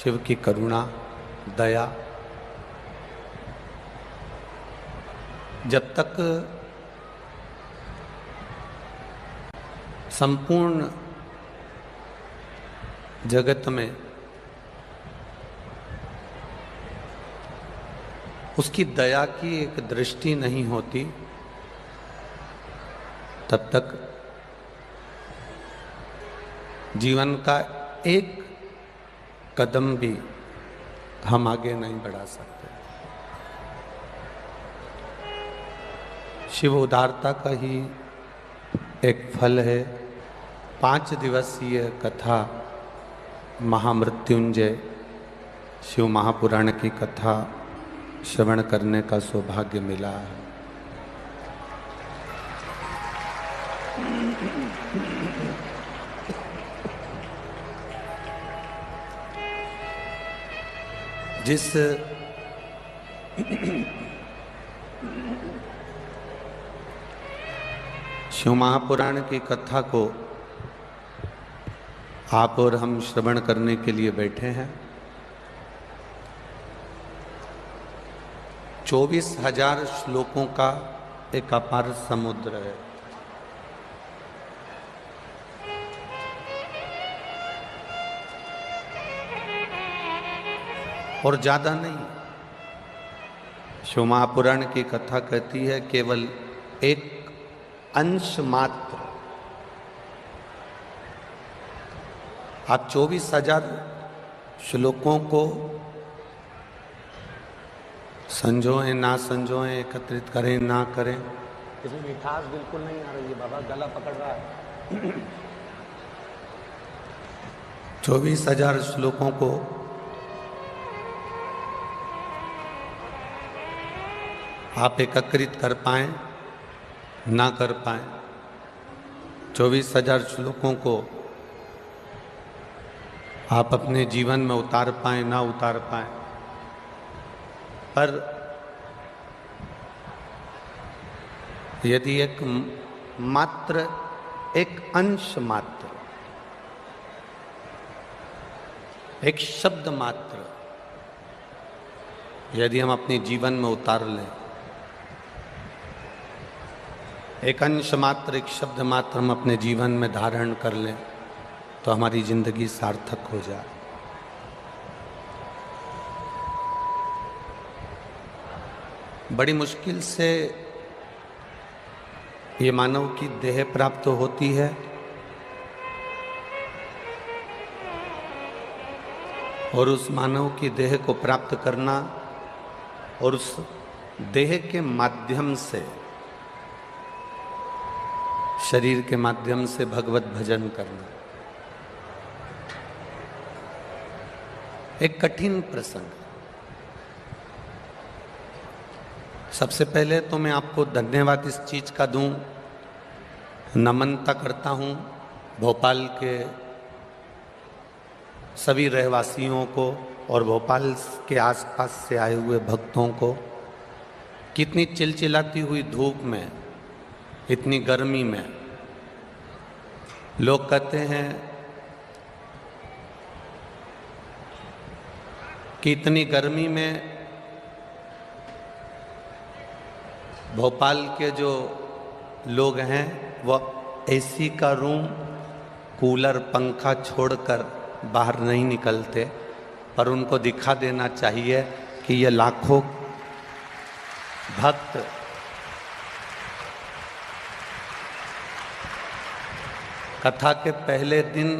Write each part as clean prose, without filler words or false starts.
शिव की करुणा, दया, जब तक संपूर्ण जगत में उसकी दया की एक दृष्टि नहीं होती, तब तक जीवन का एक कदम भी हम आगे नहीं बढ़ा सकते। शिव उदारता का ही एक फल है 5 दिवसीय कथा महामृत्युंजय शिव महापुराण की कथा श्रवण करने का सौभाग्य मिला है। जिस शिव महापुराण की कथा को आप और हम श्रवण करने के लिए बैठे हैं, 24,000 श्लोकों का एक अपार समुद्र है। और ज्यादा नहीं। शिव महापुराण की कथा कहती है केवल एक अंश मात्र। आप 24,000 श्लोकों को संजोएं ना संजोएं, एकत्रित करें ना करें, इसमें मिठास बिल्कुल नहीं आ रही है। बाबा गला पकड़ रहा है। 24,000 श्लोकों को आप एकत्रित कर पाएं ना कर पाएं, 24,000 श्लोकों को आप अपने जीवन में उतार पाएं ना उतार पाएं, पर यदि एक मात्र, एक अंश मात्र, एक शब्द मात्र यदि हम अपने जीवन में उतार लें, एक अंश मात्र, एक शब्द मात्र हम अपने जीवन में धारण कर लें, तो हमारी जिंदगी सार्थक हो जाए। बड़ी मुश्किल से ये मानव की देह प्राप्त होती है, और उस मानव की देह को प्राप्त करना और उस देह के माध्यम से, शरीर के माध्यम से भगवत भजन करना एक कठिन प्रसंग। सबसे पहले तो मैं आपको धन्यवाद इस चीज का दूं, नमनता करता हूं भोपाल के सभी रहवासियों को और भोपाल के आसपास से आए हुए भक्तों को। कितनी चिलचिलाती हुई धूप में, इतनी गर्मी में लोग कहते हैं कि इतनी गर्मी में भोपाल के जो लोग हैं वह एसी का रूम, कूलर, पंखा छोड़कर बाहर नहीं निकलते, पर उनको दिखा देना चाहिए कि ये लाखों भक्त कथा के पहले दिन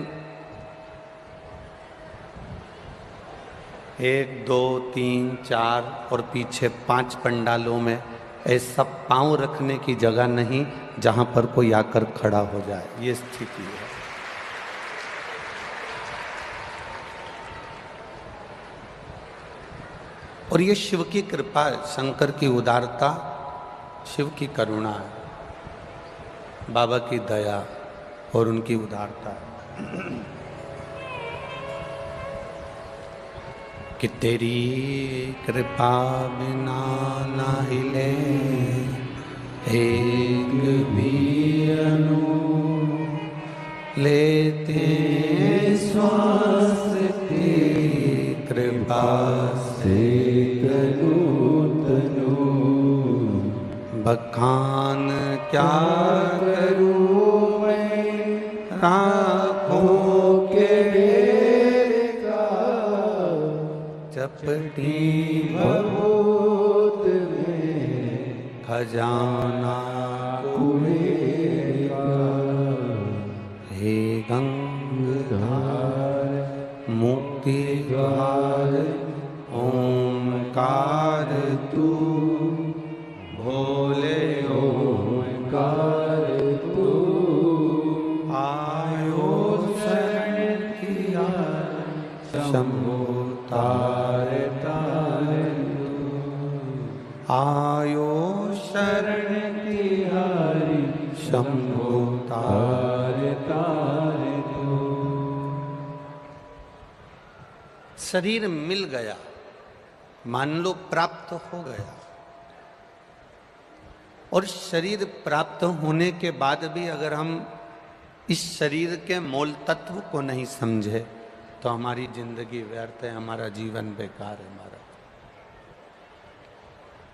1, 2, 3, 4 और पीछे 5 पंडालों में ऐसा पांव रखने की जगह नहीं जहां पर कोई आकर खड़ा हो जाए। ये स्थिति है। और ये शिव की कृपा, शंकर की उदारता, शिव की करुणा है, बाबा की दया और उनकी उदारता। कि तेरी कृपा बिना ना हिले एक भी अनु लेते श्वास तेरी कृपा से तनु बखान क्या करूँ मैं राखों के ढेर का चपटी बहुत में खजाना कुबेर का हे गंगाधर मुक्ति द्वार ओंकार तू भोले ओंकार तू आयो शरण किया शंभो तार तार आयो शरण तिहारी शंभो तार तार तू। शरीर मिल गया, मान लो प्राप्त हो गया, और शरीर प्राप्त होने के बाद भी अगर हम इस शरीर के मूल तत्व को नहीं समझे तो हमारी जिंदगी व्यर्थ है, हमारा जीवन बेकार है। हमारा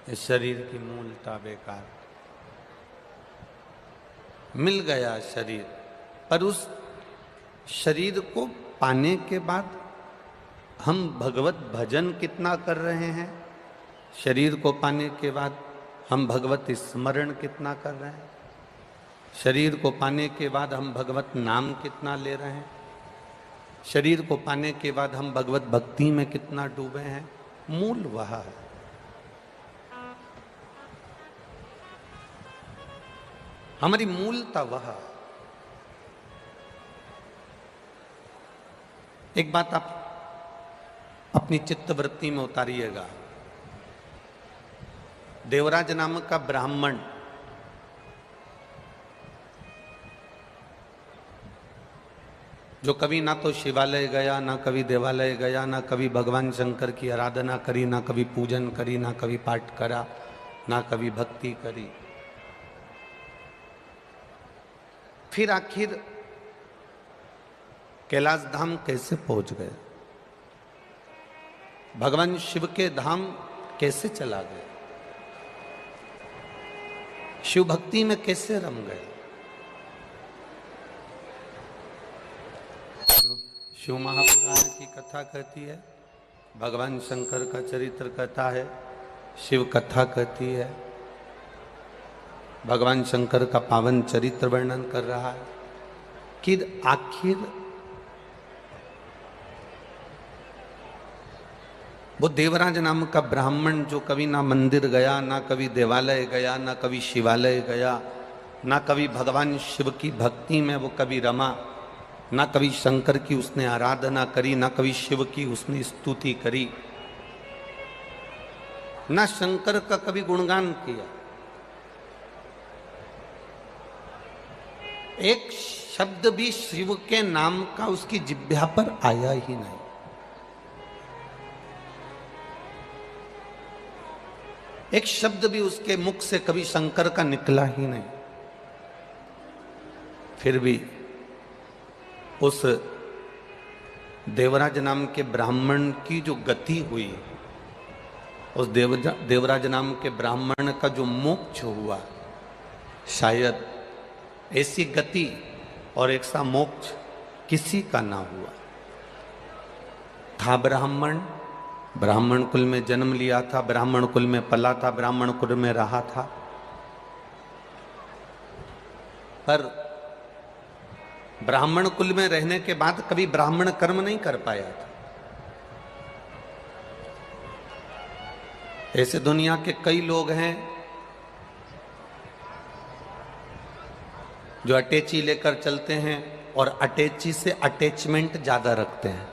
इस शरीर की मूलता बेकार। मिल गया शरीर, पर उस शरीर को पाने के बाद हम भगवत भजन कितना कर रहे हैं, शरीर को पाने के बाद हम भगवत स्मरण कितना कर रहे हैं, शरीर को पाने के बाद हम भगवत नाम कितना ले रहे हैं, शरीर को पाने के बाद हम भगवत भक्ति में कितना डूबे हैं। मूल वह है। हमारी मूलता वह है। एक बात आप अपनी चित्तवृत्ति में उतारिएगा। देवराज नामक का ब्राह्मण जो कभी ना तो शिवालय गया, ना कभी देवालय गया, ना कभी भगवान शंकर की आराधना करी, ना कभी पूजन करी, ना कभी पाठ करा, ना कभी भक्ति करी, फिर आखिर कैलाश धाम कैसे पहुंच गए, भगवान शिव के धाम कैसे चला गया, शिव भक्ति में कैसे रम गए। शिव महापुराण की कथा कहती है, भगवान शंकर का चरित्र कहता है, शिव कथा कहती है, भगवान शंकर का पावन चरित्र वर्णन कर रहा है कि आखिर वो देवराज नाम का ब्राह्मण जो कभी ना मंदिर गया, ना कभी देवालय गया, ना कभी शिवालय गया, ना कभी भगवान शिव की भक्ति में वो कभी रमा, ना कभी शंकर की उसने आराधना करी, ना कभी शिव की उसने स्तुति करी, ना शंकर का कभी गुणगान किया, एक शब्द भी शिव के नाम का उसकी जिह्वा पर आया ही नहीं। एक शब्द भी उसके मुख से कभी शंकर का निकला ही नहीं। फिर भी उस देवराज नाम के ब्राह्मण की जो गति हुई, उस देवराज नाम के ब्राह्मण का जो मोक्ष हुआ, शायद ऐसी गति और एक सा मोक्ष किसी का ना हुआ। था ब्राह्मण, ब्राह्मण कुल में जन्म लिया था, ब्राह्मण कुल में पला था, ब्राह्मण कुल में रहा था, पर ब्राह्मण कुल में रहने के बाद कभी ब्राह्मण कर्म नहीं कर पाया था। ऐसे दुनिया के कई लोग हैं जो अटैची लेकर चलते हैं और अटैची से अटैचमेंट ज्यादा रखते हैं।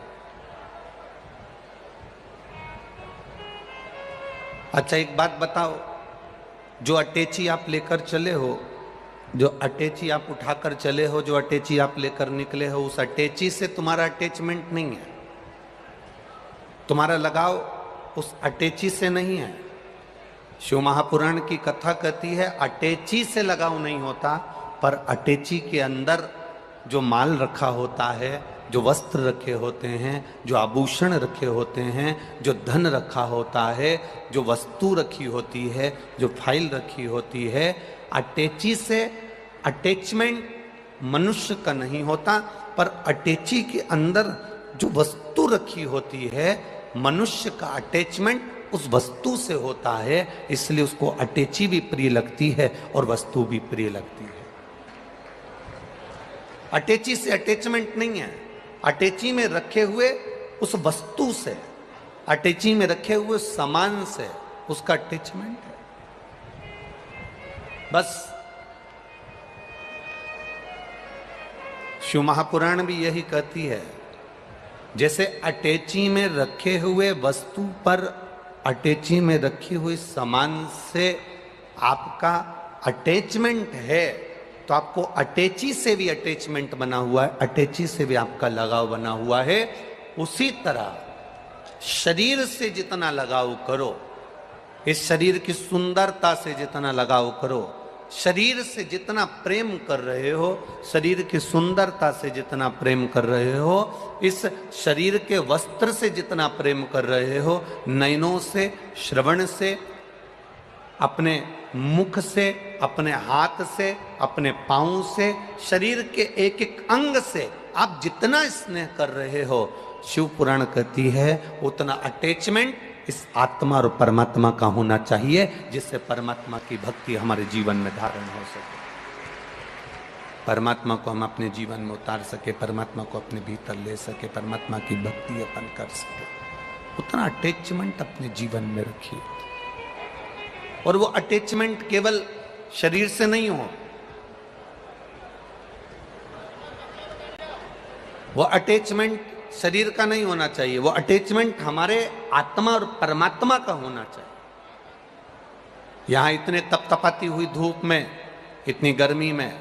अच्छा एक बात बताओ, जो अटैची आप लेकर चले हो, जो अटैची आप उठाकर चले हो, जो अटैची आप लेकर निकले हो, उस अटैची से तुम्हारा अटैचमेंट नहीं है, तुम्हारा लगाव उस अटैची से नहीं है। शिव महापुराण की कथा कहती है अटैची से लगाव नहीं होता, पर अटैची के अंदर जो माल रखा होता है जो वस्त्र रखे होते हैं, जो आभूषण रखे होते हैं, जो धन रखा होता है, जो वस्तु रखी होती है, जो फाइल रखी होती है, अटैची से अटैचमेंट मनुष्य का नहीं होता, पर अटैची के अंदर जो वस्तु रखी होती है, मनुष्य का अटैचमेंट उस वस्तु से होता है, इसलिए उसको अटैची भी प्रिय लगती है और वस्तु भी प्रिय लगती है। अटैची से अटैचमेंट नहीं है, अटैची में रखे हुए उस वस्तु से, अटैची में रखे हुए सामान से उसका अटैचमेंट है। बस शिव महापुराण भी यही कहती है, जैसे अटैची में रखे हुए वस्तु पर, अटैची में रखी हुई सामान से आपका अटैचमेंट है, तो आपको अटैची से भी अटैचमेंट बना हुआ है, अटैची से भी आपका लगाव बना हुआ है। उसी तरह शरीर से जितना लगाव करो, इस शरीर की सुंदरता से जितना लगाव करो, शरीर से जितना प्रेम कर रहे हो, शरीर की सुंदरता से जितना प्रेम कर रहे हो, इस शरीर के वस्त्र से जितना प्रेम कर रहे हो, नयनों से, श्रवण से, अपने मुख से, अपने हाथ से, अपने पांव से, शरीर के एक एक अंग से आप जितना स्नेह कर रहे हो, शिव पुराण कहती है उतना अटैचमेंट इस आत्मा और परमात्मा का होना चाहिए, जिससे परमात्मा की भक्ति हमारे जीवन में धारण हो सके, परमात्मा को हम अपने जीवन में उतार सके, परमात्मा को अपने भीतर ले सके, परमात्मा की भक्ति अपन कर सके। उतना अटैचमेंट अपने जीवन में रखिए। और वो अटैचमेंट केवल शरीर से नहीं हो, वो अटैचमेंट शरीर का नहीं होना चाहिए, वो अटैचमेंट हमारे आत्मा और परमात्मा का होना चाहिए। यहां इतने तपतपाती हुई धूप में, इतनी गर्मी में,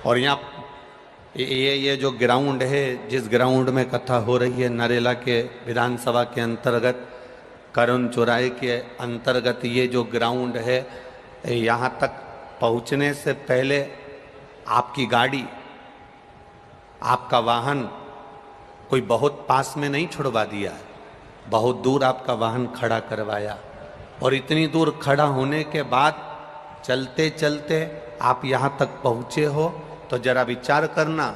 और यहाँ ये जो ग्राउंड है, जिस ग्राउंड में कथा हो रही है, नरेला के विधानसभा के अंतर्गत, करुण चौराहे के अंतर्गत ये जो ग्राउंड है, यहाँ तक पहुँचने से पहले आपकी गाड़ी, आपका वाहन कोई बहुत पास में नहीं छुड़वा दिया है, बहुत दूर आपका वाहन खड़ा करवाया, और इतनी दूर खड़ा होने के बाद चलते चलते आप यहाँ तक पहुँचे हो, तो जरा विचार करना,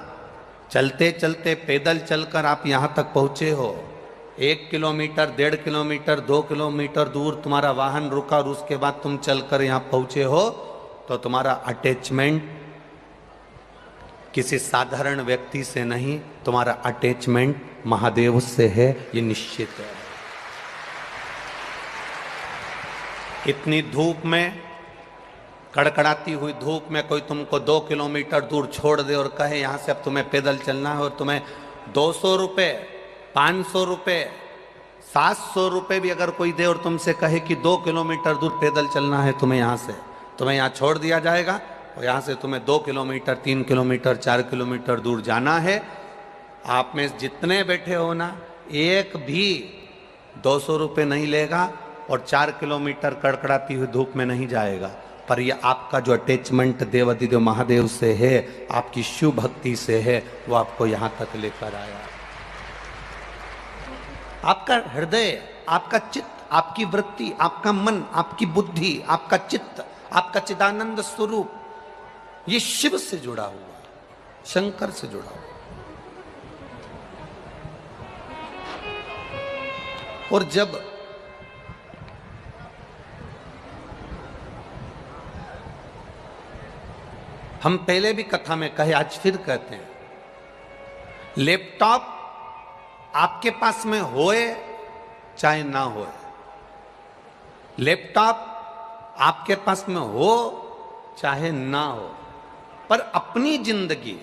चलते चलते पैदल चलकर आप यहाँ तक पहुँचे हो, 1 किलोमीटर, 1.5 किलोमीटर, 2 किलोमीटर दूर तुम्हारा वाहन रुका और उसके बाद तुम चलकर यहाँ पहुँचे हो, तो तुम्हारा अटैचमेंट किसी साधारण व्यक्ति से नहीं, तुम्हारा अटैचमेंट महादेव से है, ये निश्चित है। इतनी धूप में, कड़कड़ाती हुई धूप में कोई तुमको 2 किलोमीटर दूर छोड़ दे और कहे यहाँ से अब तुम्हें पैदल चलना है, और तुम्हें 200 रुपये, 500 रुपये, 700 रुपये भी अगर कोई दे और तुमसे कहे कि 2 किलोमीटर दूर पैदल चलना है तुम्हें यहाँ से, तुम्हें यहाँ छोड़ दिया जाएगा, और यहाँ से तुम्हें 2 किलोमीटर, 3 किलोमीटर, 4 किलोमीटर दूर जाना है। आप में जितने बैठे हो ना, एक भी 200 रुपये नहीं लेगा और 4 किलोमीटर कड़कड़ाती हुई धूप में नहीं जाएगा, पर यह आपका जो अटैचमेंट देवाधिदेव महादेव से है, आपकी शिव भक्ति से है, वो आपको यहाँ तक लेकर आया। आपका हृदय, आपका चित्त, आपकी वृत्ति, आपका मन, आपकी बुद्धि, आपका चित्त, आपका चिदानंद स्वरूप, ये शिव से जुड़ा हुआ, शंकर से जुड़ा हुआ। और जब हम पहले भी कथा में कहे, आज फिर कहते हैं, लैपटॉप आपके पास में होए चाहे ना होए, लैपटॉप आपके पास में हो चाहे ना हो, पर अपनी जिंदगी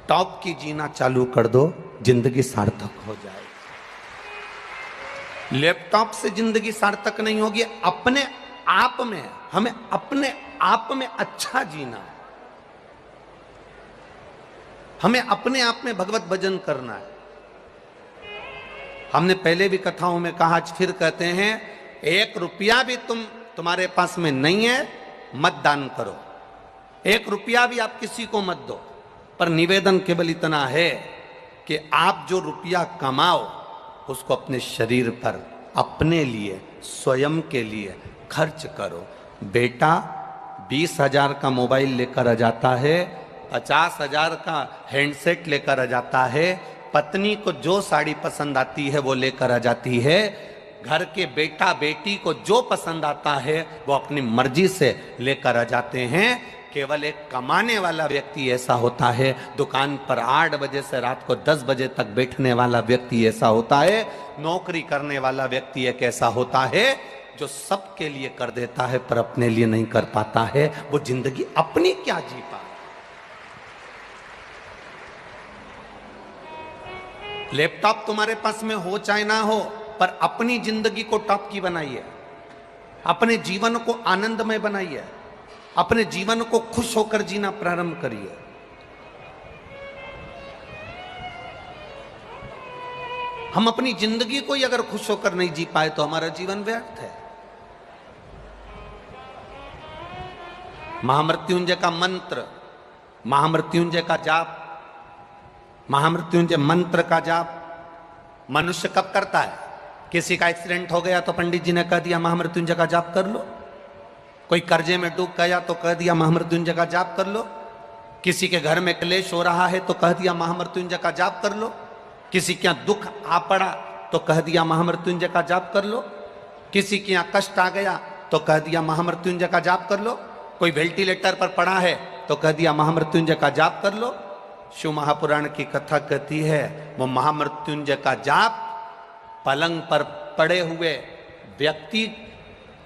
टॉप की जीना चालू कर दो, जिंदगी सार्थक हो जाएगी। लैपटॉप से जिंदगी सार्थक नहीं होगी, अपने आप में, हमें अपने आप में अच्छा जीना है, हमें अपने आप में भगवत भजन करना है। हमने पहले भी कथाओं में कहा, आज फिर कहते हैं, 1 रुपया भी तुम्हारे पास में नहीं है, मत दान करो। एक रुपया भी आप किसी को मत दो, पर निवेदन केवल इतना है कि आप जो रुपया कमाओ उसको अपने शरीर पर, अपने लिए, स्वयं के लिए खर्च करो। बेटा 20,000 का मोबाइल लेकर आ जाता है, 50,000 का हैंडसेट लेकर आ जाता है, पत्नी को जो साड़ी पसंद आती है वो लेकर आ जाती है, घर के बेटा बेटी को जो पसंद आता है वो अपनी मर्जी से लेकर आ जाते हैं। केवल एक कमाने वाला व्यक्ति ऐसा होता है, दुकान पर 8 बजे से रात को 10 बजे तक बैठने वाला व्यक्ति ऐसा होता है, नौकरी करने वाला व्यक्ति एक ऐसा होता है जो सबके लिए कर देता है पर अपने लिए नहीं कर पाता है। वो जिंदगी अपनी क्या जी पाए। लैपटॉप तुम्हारे पास में हो चाहे ना हो, पर अपनी जिंदगी को टॉप की बनाइए, अपने जीवन को आनंदमय बनाइए, अपने जीवन को खुश होकर जीना प्रारंभ करिए। हम अपनी जिंदगी को ही अगर खुश होकर नहीं जी पाए तो हमारा जीवन व्यर्थ है। महामृत्युंजय का मंत्र, महामृत्युंजय का जाप, महामृत्युंजय मंत्र का जाप मनुष्य कब करता है? किसी का एक्सीडेंट हो गया तो पंडित जी ने कह दिया महामृत्युंजय का जाप कर लो। कोई कर्जे में डूब गया तो कह दिया महामृत्युंजय का जाप कर लो। किसी के घर में क्लेश हो रहा है तो कह दिया महामृत्युंजय का जाप कर लो। किसी के यहाँ दुख आ पड़ा तो कह दिया महामृत्युंजय का जाप कर लो। किसी के यहाँ कष्ट आ गया तो कह दिया महामृत्युंजय का जाप कर लो। कोई वेंटिलेटर पर पड़ा है तो कह दिया महामृत्युंजय का जाप कर लो। शिव महापुराण की कथा कहती है वो महामृत्युंजय का जाप पलंग पर पड़े हुए व्यक्ति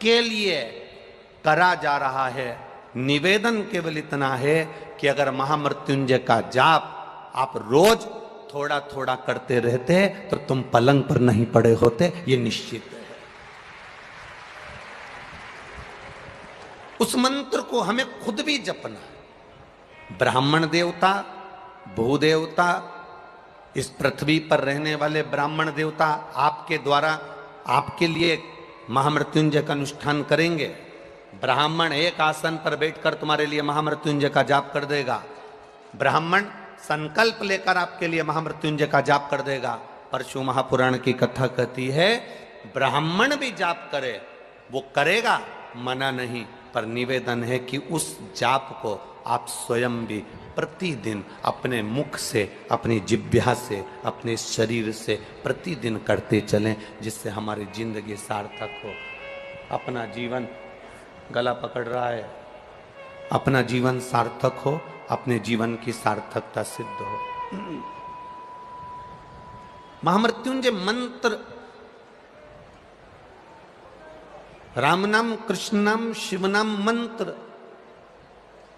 के लिए करा जा रहा है। निवेदन केवल इतना है कि अगर महामृत्युंजय का जाप आप रोज थोड़ा थोड़ा करते रहते तो तुम पलंग पर नहीं पड़े होते, ये निश्चित है। उस मंत्र को हमें खुद भी जपना है। ब्राह्मण देवता, भूदेवता, इस पृथ्वी पर रहने वाले ब्राह्मण देवता आपके द्वारा आपके लिए महामृत्युंजय का अनुष्ठान करेंगे। ब्राह्मण एक आसन पर बैठकर तुम्हारे लिए महामृत्युंजय का जाप कर देगा। ब्राह्मण संकल्प लेकर आपके लिए महामृत्युंजय का जाप कर देगा। पर शिव महापुराण की कथा कहती है ब्राह्मण भी जाप करे, वो करेगा, मना नहीं, पर निवेदन है कि उस जाप को आप स्वयं भी प्रतिदिन अपने मुख से, अपनी जिह्वा से, अपने शरीर से प्रतिदिन करते चलें, जिससे हमारी जिंदगी सार्थक हो। अपना जीवन, गला पकड़ रहा है, अपना जीवन सार्थक हो, अपने जीवन की सार्थकता सिद्ध हो। महामृत्युंजय मंत्र राम नाम, कृष्ण नाम, शिव नाम मंत्र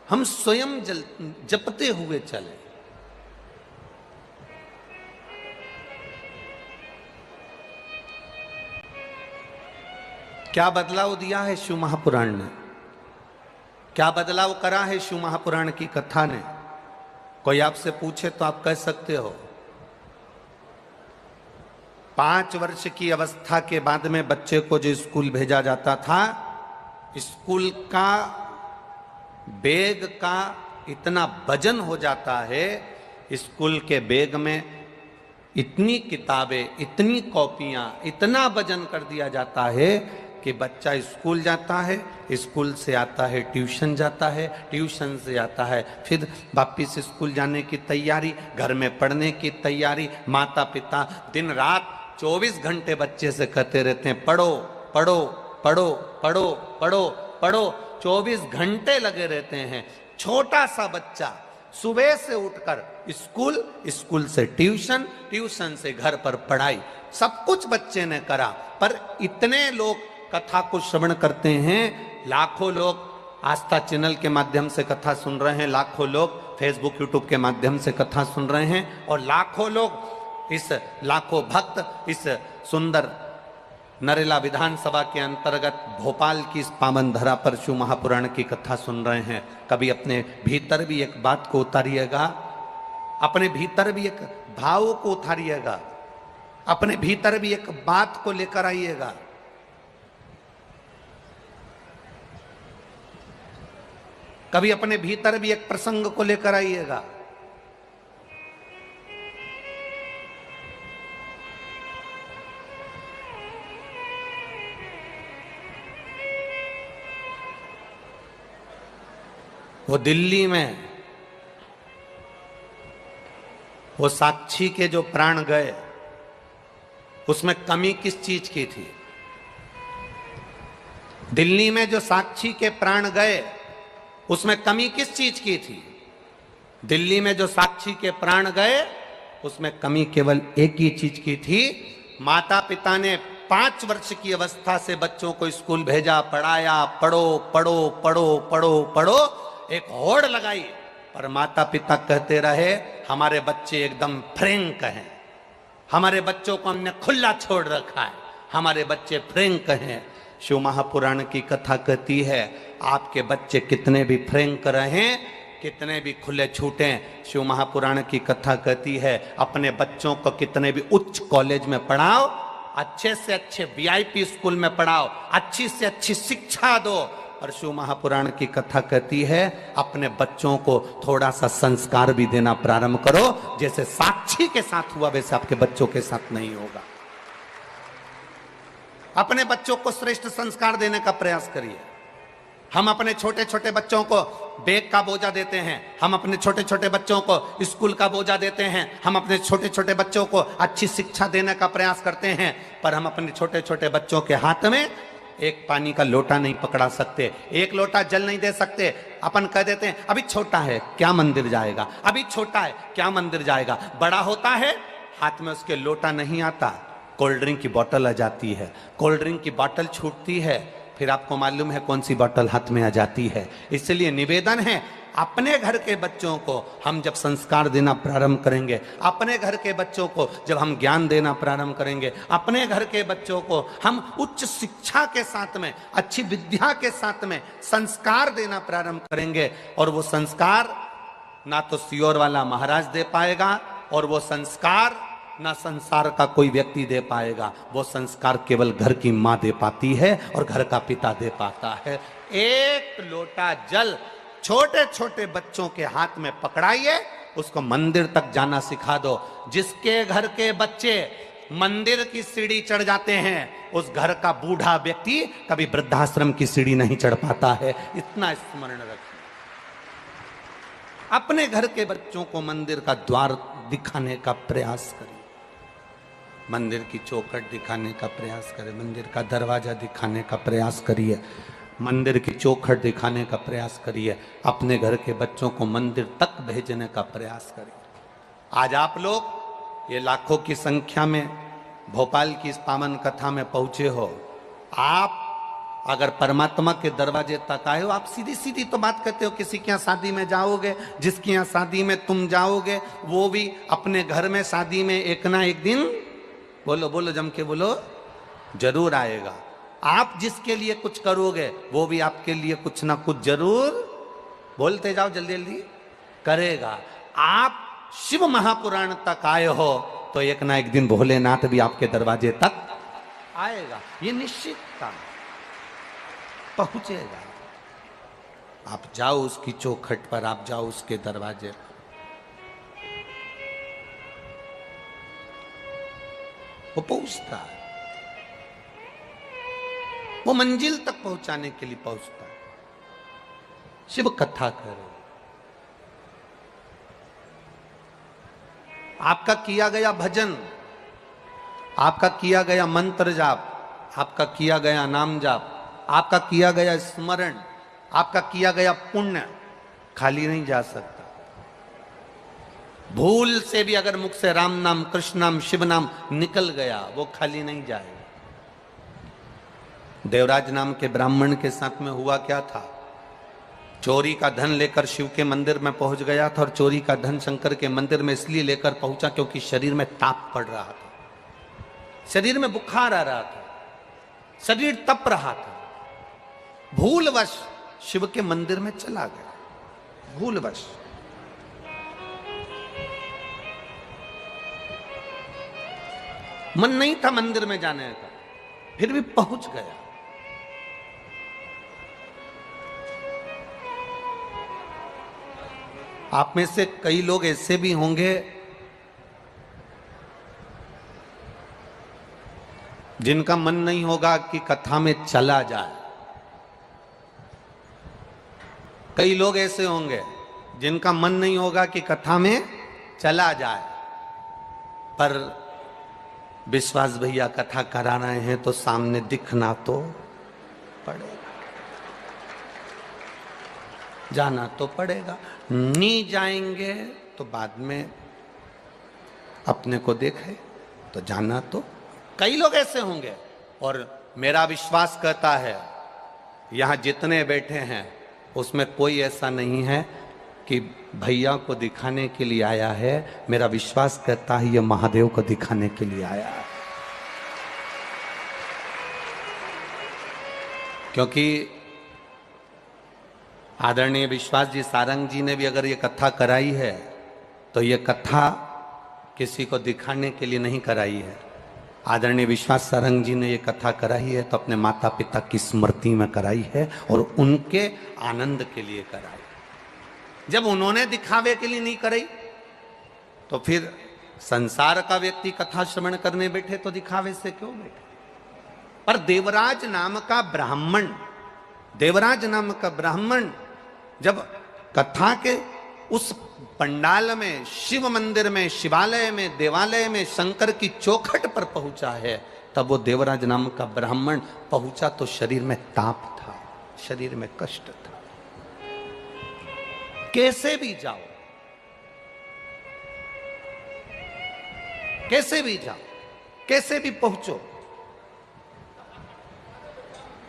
हम स्वयं जपते हुए चले। क्या बदलाव दिया है शिव महापुराण ने? क्या बदलाव करा है शिव महापुराण की कथा ने? कोई आपसे पूछे तो आप कह सकते हो 5 वर्ष की अवस्था के बाद में बच्चे को जो स्कूल भेजा जाता था, स्कूल का बैग का इतना वजन हो जाता है, स्कूल के बैग में इतनी किताबें, इतनी कॉपियां, इतना वजन कर दिया जाता है कि बच्चा स्कूल जाता है, स्कूल से आता है ट्यूशन जाता है, ट्यूशन से आता है फिर वापिस स्कूल जाने की तैयारी, घर में पढ़ने की तैयारी। माता पिता दिन रात 24 घंटे बच्चे से कहते रहते हैं पढ़ो पढ़ो पढ़ो पढ़ो पढ़ो पढ़ो, 24 घंटे लगे रहते हैं। छोटा सा बच्चा सुबह से उठकर स्कूल, स्कूल से ट्यूशन, ट्यूशन से घर पर पढ़ाई, सब कुछ बच्चे ने करा। पर इतने लोग कथा को श्रवण करते हैं, लाखों लोग आस्था चैनल के माध्यम से कथा सुन रहे हैं, लाखों लोग फेसबुक यूट्यूब के माध्यम से कथा सुन रहे हैं, और लाखों लोग लाखों भक्त इस सुंदर नरेला विधानसभा के अंतर्गत भोपाल की इस पावन धरा पर शिव महापुराण की कथा सुन रहे हैं। कभी अपने भीतर भी एक बात को उतारिएगा, अपने भीतर भी एक भाव को उतारिएगा, अपने भीतर भी एक बात को लेकर आइएगा। कभी अपने भीतर भी एक प्रसंग को लेकर आइएगा। वो दिल्ली में वो साक्षी के जो प्राण गए, उसमें कमी किस चीज की थी? दिल्ली में जो साक्षी के प्राण गए, उसमें कमी किस चीज की थी? दिल्ली में जो साक्षी के प्राण गए, उसमें कमी केवल एक ही चीज की थी। माता पिता ने 5 वर्ष की अवस्था से बच्चों को स्कूल भेजा, पढ़ाया, पढ़ो पढ़ो पढ़ो पढ़ो पढ़ो, एक होड़ लगाई, पर माता पिता कहते रहे हमारे बच्चे एकदम फ्रैंक हैं, हमारे बच्चों को हमने खुला छोड़ रखा है, हमारे बच्चे फ्रैंक हैं। शिव महापुराण की कथा कहती है आपके बच्चे कितने भी फ्रैंक रहें, कितने भी खुले छूटें, शिव महापुराण की कथा कहती है अपने बच्चों को कितने भी उच्च कॉलेज में पढ़ाओ, अच्छे से अच्छे वीआईपी स्कूल में पढ़ाओ, अच्छी से अच्छी शिक्षा दो, और शिव महापुराण की कथा कहती है अपने बच्चों को थोड़ा सा संस्कार भी देना प्रारंभ करो। जैसे साक्षी के साथ हुआ वैसे आपके बच्चों के साथ नहीं होगा। अपने बच्चों को श्रेष्ठ संस्कार देने का प्रयास करिए। हम अपने छोटे छोटे बच्चों को बैग का बोझा देते हैं, हम अपने छोटे छोटे बच्चों को स्कूल का बोझा देते हैं, हम अपने छोटे छोटे बच्चों को अच्छी शिक्षा देने का प्रयास करते हैं, पर हम अपने छोटे छोटे बच्चों के हाथ में एक पानी का लोटा नहीं पकड़ा सकते, एक लोटा जल नहीं दे सकते। अपन कह देते हैं अभी छोटा है क्या मंदिर जाएगा, अभी छोटा है क्या मंदिर जाएगा। बड़ा होता है हाथ में उसके लोटा नहीं आता, कोल्ड ड्रिंक की बोतल आ जाती है, कोल्ड ड्रिंक की बोतल छूटती है, फिर आपको मालूम है कौन सी बोतल हाथ में आ जाती है। इसलिए निवेदन है अपने घर के बच्चों को हम जब संस्कार देना प्रारंभ करेंगे, अपने घर के बच्चों को जब हम ज्ञान देना प्रारंभ करेंगे, अपने घर के बच्चों को हम उच्च शिक्षा के साथ में, अच्छी विद्या के साथ में संस्कार देना प्रारंभ करेंगे, और वो संस्कार ना तो सियोर वाला महाराज दे पाएगा, और वो संस्कार ना संसार का कोई व्यक्ति दे पाएगा। वो संस्कार केवल घर की माँ दे पाती है और घर का पिता दे पाता है। एक लोटा जल छोटे छोटे बच्चों के हाथ में पकड़ाइए, उसको मंदिर तक जाना सिखा दो। जिसके घर के बच्चे मंदिर की सीढ़ी चढ़ जाते हैं, उस घर का बूढ़ा व्यक्ति कभी वृद्धाश्रम की सीढ़ी नहीं चढ़ पाता है। इतना स्मरण रखिए। अपने घर के बच्चों को मंदिर का द्वार दिखाने का प्रयास करिए, मंदिर की चौखट दिखाने का प्रयास करें, मंदिर का दरवाजा दिखाने का प्रयास करिए, मंदिर की चौखट दिखाने का प्रयास करिए, अपने घर के बच्चों को मंदिर तक भेजने का प्रयास करिए। आज आप लोग ये लाखों की संख्या में भोपाल की इस पावन कथा में पहुंचे हो, आप अगर परमात्मा के दरवाजे तक आए हो, आप सीधी सीधी तो बात करते हो किसी के यहाँ शादी में जाओगे, जिसके यहाँ शादी में तुम जाओगे वो भी अपने घर में शादी में एक ना एक दिन, बोलो बोलो जम के बोलो, जरूर आएगा। आप जिसके लिए कुछ करोगे वो भी आपके लिए कुछ ना कुछ जरूर, बोलते जाओ जल्दी जल्दी, करेगा। आप शिव महापुराण तक आए हो तो एक ना एक दिन भोलेनाथ भी आपके दरवाजे तक आएगा, ये निश्चित था, पहुंचेगा। आप जाओ उसकी चौखट पर, आप जाओ उसके दरवाजे पर, वो पहुंचता है, वो मंजिल तक पहुंचाने के लिए पहुंचता है। शिव कथा करो, आपका किया गया भजन, आपका किया गया मंत्र जाप, आपका किया गया नाम जाप, आपका किया गया स्मरण, आपका किया गया पुण्य खाली नहीं जा सकता। भूल से भी अगर मुख से राम नाम, कृष्ण नाम, शिव नाम निकल गया, वो खाली नहीं जाएगा। देवराज नाम के ब्राह्मण के साथ में हुआ क्या था? चोरी का धन लेकर शिव के मंदिर में पहुंच गया था, और चोरी का धन शंकर के मंदिर में इसलिए लेकर पहुंचा क्योंकि शरीर में ताप पड़ रहा था, शरीर में बुखार आ रहा था, शरीर तप रहा था। भूलवश शिव के मंदिर में चला गया, भूलवश। मन नहीं था मंदिर में जाने का, फिर भी पहुंच गया। आप में से कई लोग ऐसे भी होंगे जिनका मन नहीं होगा कि कथा में चला जाए। कई लोग ऐसे होंगे जिनका मन नहीं होगा कि कथा में चला जाए, पर विश्वास भैया कथा करा रहे हैं तो सामने दिखना तो पड़ेगा, जाना तो पड़ेगा। नहीं जाएंगे तो बाद में अपने को देखे तो जाना तो। कई लोग ऐसे होंगे और मेरा विश्वास कहता है यहां जितने बैठे हैं उसमें कोई ऐसा नहीं है कि भैया को दिखाने के लिए आया है। मेरा विश्वास कहता है ये महादेव को दिखाने के लिए आया है, क्योंकि आदरणीय विश्वास जी सारंग जी ने भी अगर ये कथा कराई है तो ये कथा किसी को दिखाने के लिए नहीं कराई है। आदरणीय विश्वास सारंग जी ने ये कथा कराई है तो अपने माता पिता की स्मृति में कराई है और उनके आनंद के लिए कराई। जब उन्होंने दिखावे के लिए नहीं कराई तो फिर संसार का व्यक्ति कथा श्रवण करने बैठे तो दिखावे से क्यों बैठे। पर देवराज नाम का ब्राह्मण, देवराज नाम का ब्राह्मण जब कथा के उस पंडाल में, शिव मंदिर में, शिवालय में, देवालय में शंकर की चौखट पर पहुंचा है, तब वो देवराज नाम का ब्राह्मण पहुंचा तो शरीर में ताप था, शरीर में कष्ट था। कैसे भी जाओ, कैसे भी जाओ, कैसे भी पहुंचो,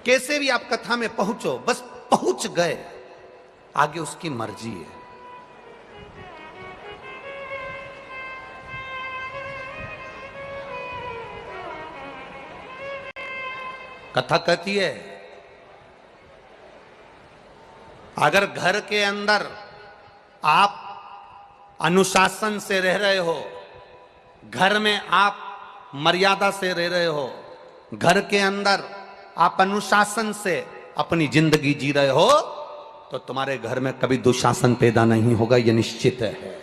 कैसे भी आप कथा में पहुंचो, बस पहुंच गए, आगे उसकी मर्जी है। कथा कहती है अगर घर के अंदर आप अनुशासन से रह रहे हो, घर में आप मर्यादा से रह रहे हो, घर के अंदर आप अनुशासन से अपनी जिंदगी जी रहे हो, तो तुम्हारे घर में कभी दुशासन पैदा नहीं होगा, यह निश्चित है।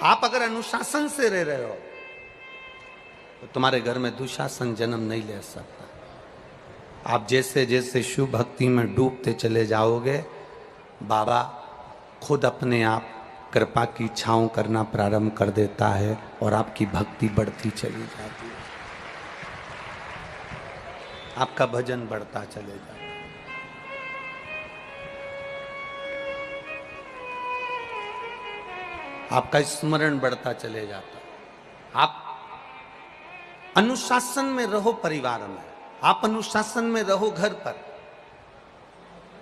आप अगर अनुशासन से रह रहे हो तो तुम्हारे घर में दुशासन जन्म नहीं ले सकता। आप जैसे जैसे शिव भक्ति में डूबते चले जाओगे, बाबा खुद अपने आप कृपा की छांव करना प्रारंभ कर देता है और आपकी भक्ति बढ़ती चली जाती है, आपका भजन बढ़ता चले जाता है। आपका स्मरण बढ़ता चले जाता। आप अनुशासन में रहो, परिवार में आप अनुशासन में रहो, घर पर